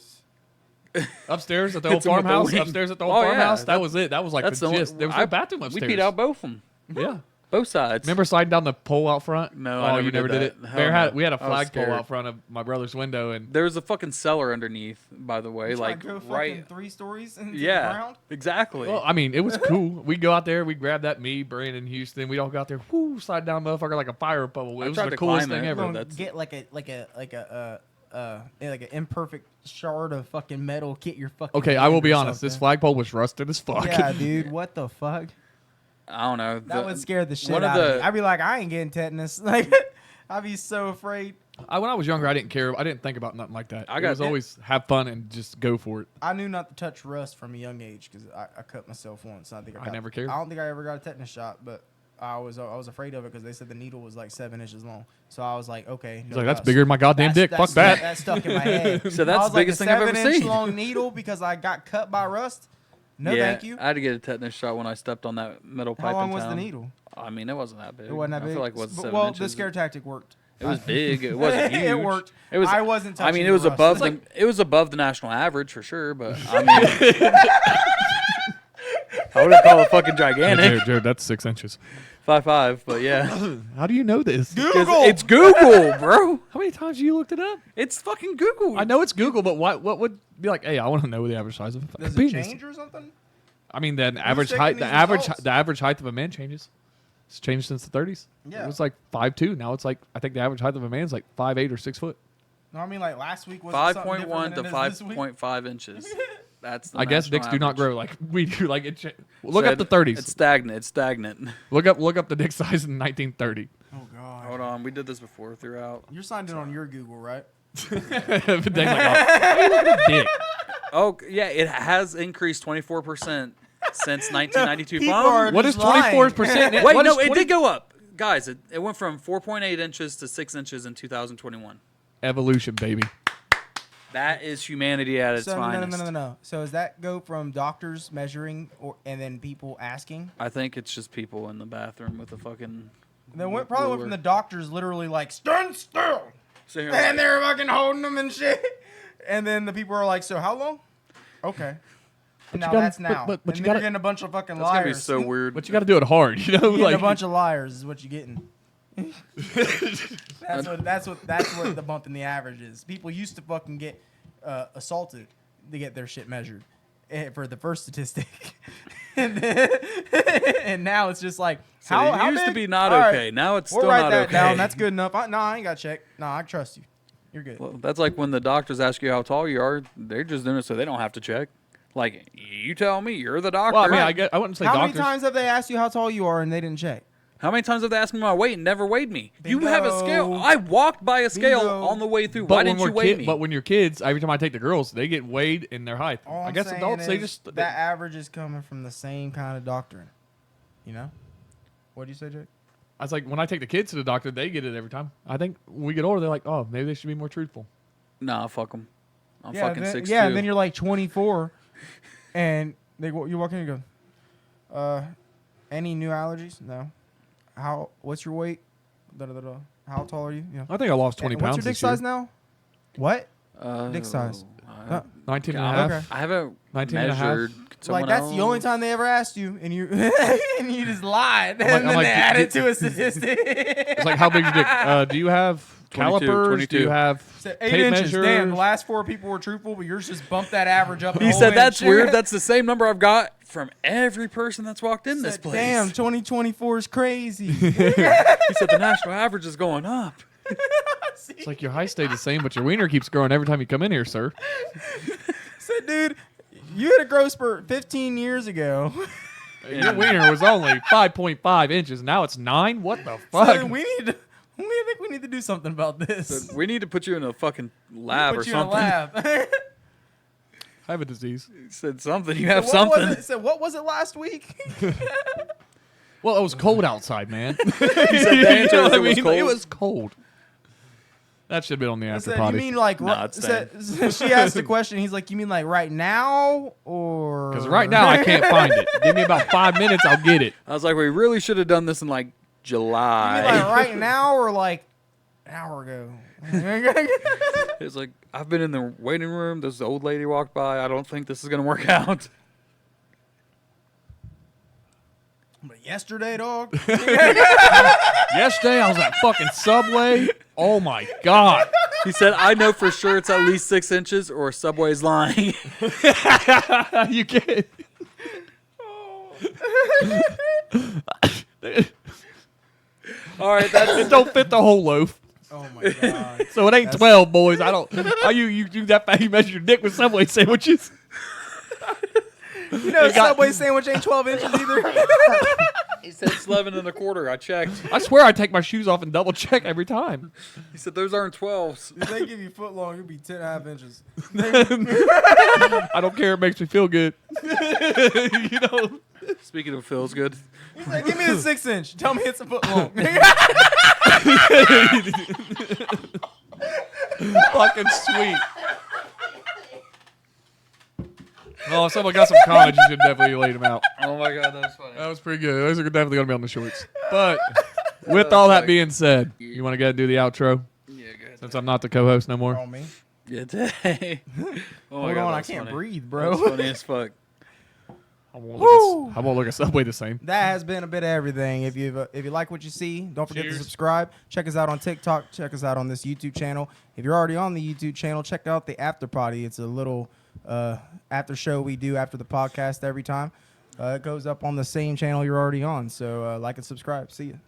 Upstairs at the old Hits him with the farmhouse. wing. Upstairs at the old Oh, yeah. farmhouse. That was it. That was like That's the the gist. one- There was no bathroom upstairs. We peed out both of them. Yeah. Both sides. Remember sliding down the pole out front? No, oh, I never you never did did that. it. Hell no. We had a I was flagpole scared. out front of my brother's window, and There was a fucking cellar underneath, by the way. You trying Like, to go fucking right. 3 stories into the Yeah. ground? Exactly. well, I mean, it was cool. We'd go out there, we'd grab that, me, Brandon, Houston. We'd all go out there, whoo, slide down, motherfucker, like a fire bubble. I It was tried the to coolest climb thing it. ever. Gonna that's- get like an imperfect shard of fucking metal. Get your fucking. Okay, I will hand be or honest. This something. flagpole was rusted as fuck. Yeah, dude. What the fuck? I don't know. That would scare the shit one of out of the- me. I'd be like, I ain't getting tetanus. Like, I'd be so afraid. When I was younger, I didn't care. I didn't think about nothing like that. I It got was it. always have fun and just go for it. I knew not to touch rust from a young age because I cut myself once. I think I never cared. I don't think I ever got a tetanus shot, but I was afraid of it because they said the needle was like 7 inches long. So I was like, okay. He's like, that's bigger than my goddamn dick. Fuck that. That stuck in my head. So that's I was the biggest like, thing I've ever 7-inch seen. long needle because I got cut by rust. No, yeah, thank you. I had to get a tetanus shot when I stepped on that metal pipe How long in was town. the needle? I mean, it wasn't that big. It wasn't that I big. feel like it was 7 well, inches. the scare tactic worked. It was big. It wasn't huge. It worked. It was. I wasn't I touching mean, it the was rust. above It's like- the. It was above the national average for sure. But I mean, I wouldn't call it fucking gigantic. Jared, that's 6 inches. 5'5", but yeah. How do you know this? 'Cause Google. It's Google, bro. How many times have you looked it up? It's fucking Google. I know it's Google, but what would be like? Hey, I want to know the average size of a fucking Does it penis. change or something? I mean, the average taking height. these The results? average height of a man changes. It's changed since the 30s. Yeah. It was like 5'2". Now it's like I think the average height of a man is like 5'8" or 6 foot. No, I mean like last week was it something 5.1 different to than it is this week? 5.5 inches. That's. The I guess national dicks do not average. grow like we do. Like it. Look up Said the 30s. It's stagnant. It's stagnant. Look up the dick size in 1930. Oh god. Hold on, we did this before throughout. You're signed in on your Google, right? Dang's like, oh, how you looking at dick? Oh yeah, it has increased 24% since 1992. People From- are What is just lying. 24%? Wait, What no, is it 20 did go up, guys. It went from 4.8 inches to 6 inches in 2021. Evolution, baby. That is humanity at its So finest. no. So does that go from doctors measuring and then people asking? I think it's just people in the bathroom with a fucking. Then probably went from the ruler. doctors literally like stand still, So here, and they're fucking holding them and shit. And then the people are like, so how long? Okay. And now gotta- that's now. but and you then you're gotta- getting a bunch of fucking that's gonna be liars. so weird. But you got to do it hard, you know? You're getting Like a bunch of liars is what you're getting. That's what the bump in the average is. People used to fucking get assaulted to get their shit measured for the first statistic, and now it's just like So how it used to big? be not All okay. right, Now it's we'll still write not that okay. down. That's good enough. I ain't got to check. No, I trust you. You're good. Well, that's like when the doctors ask you how tall you are. They're just doing it so they don't have to check. Like, you tell me, you're the doctor. well, I mean, I wouldn't say How doctors. many times have they asked you how tall you are and they didn't check? How many times have they asked me my weight and never weighed me? You Bingo. have a scale. I walked by a scale Bingo. on the way through. But Why when didn't you we're weigh me? But when you're kids, every time I take the girls, they get weighed in their height. All I I'm guess saying adults, they is just that average is coming from the same kind of doctrine. You know? What do you say, Jake? I was like, when I take the kids to the doctor, they get it every time. I think when we get older, they're like, oh, maybe they should be more truthful. Nah, fuck them. I'm Yeah, fucking 6'2". yeah, and then you're like 24, and you walk in and you go, any new allergies? No. What's your weight? Da-da-da-da. How tall are you? You know. I think I lost 20 And pounds What's your dick this year. size now? What? Uh, Dick size. I, 19 and a God, half. Okay. I haven't 19 and a half. measured. Like that's the only time they ever asked you, and you and you just lied, I'm and then like, they added to a statistic. It's like, how big's your dick? Do you have 22, calipers? 22. Do you have So tape 8 inches. measures? Damn, the last 4 people were truthful, but yours just bumped that average up. He said that's weird. That's the same number I've got from every person that's walked in this place. Damn, 2024 is crazy. He said the national average is going up. It's like your height stayed the same, but your wiener keeps growing every time you come in here, sir. Said, dude, you had a growth spurt 15 years ago. Your wiener was only 5.5 inches. Now it's 9? What the fuck? So we think we need to do something about this. We need to put you in a fucking lab or Put you in a something. lab. I have a disease. He said something. You have So what was something. it? So what was it last week? Well, it was cold outside, man. He said the answer is it was cold. It was cold. That should have been on the I after said, party. you mean like Nah, it's she asked the question. He's like, you mean like right now or? Because right now I can't find it. Give me about 5 minutes, I'll get it. I was like, we really should have done this in like You July. mean like right now or like an hour ago? It's like, I've been in the waiting room. This old lady walked by. I don't think this is going to work out. But yesterday, dog. Yesterday I was at fucking Subway. Oh my God. He said, I know for sure it's at least 6 inches or Subway's lying. You can't. All right, It don't fit the whole loaf. Oh my god. So it ain't 12, boys. I don't. How you do that fast? You measure your dick with Subway sandwiches? You know, It got- Subway sandwich ain't 12 inches either. he said it's 11 and a quarter. I checked. I swear I take my shoes off and double check every time. He said those aren't 12s. If they give you foot long, it'll be 10.5 inches. I don't care. It makes me feel good. You know. Speaking of feels good. He's like, give me the 6 inch. Tell me it's a foot long. Fucking sweet. Oh, if someone got some comments, you should definitely lay them out. Oh my God, that was funny. That was pretty good. Those are definitely going to be on the shorts. But with all that being said, you want to go ahead and do the outro? Yeah, good. Since I'm not the co-host no more. On me. Yeah, dang. Oh Hold on, I can't breathe, bro. That's funny as fuck. I Woo! won't look at Subway the same. That has been a bit of everything. If you like what you see, don't forget to Cheers. subscribe. Check us out on TikTok. Check us out on this YouTube channel. If you're already on the YouTube channel, check out the after party. It's a little after show we do after the podcast every time. It goes up on the same channel you're already on. So like and subscribe. See you.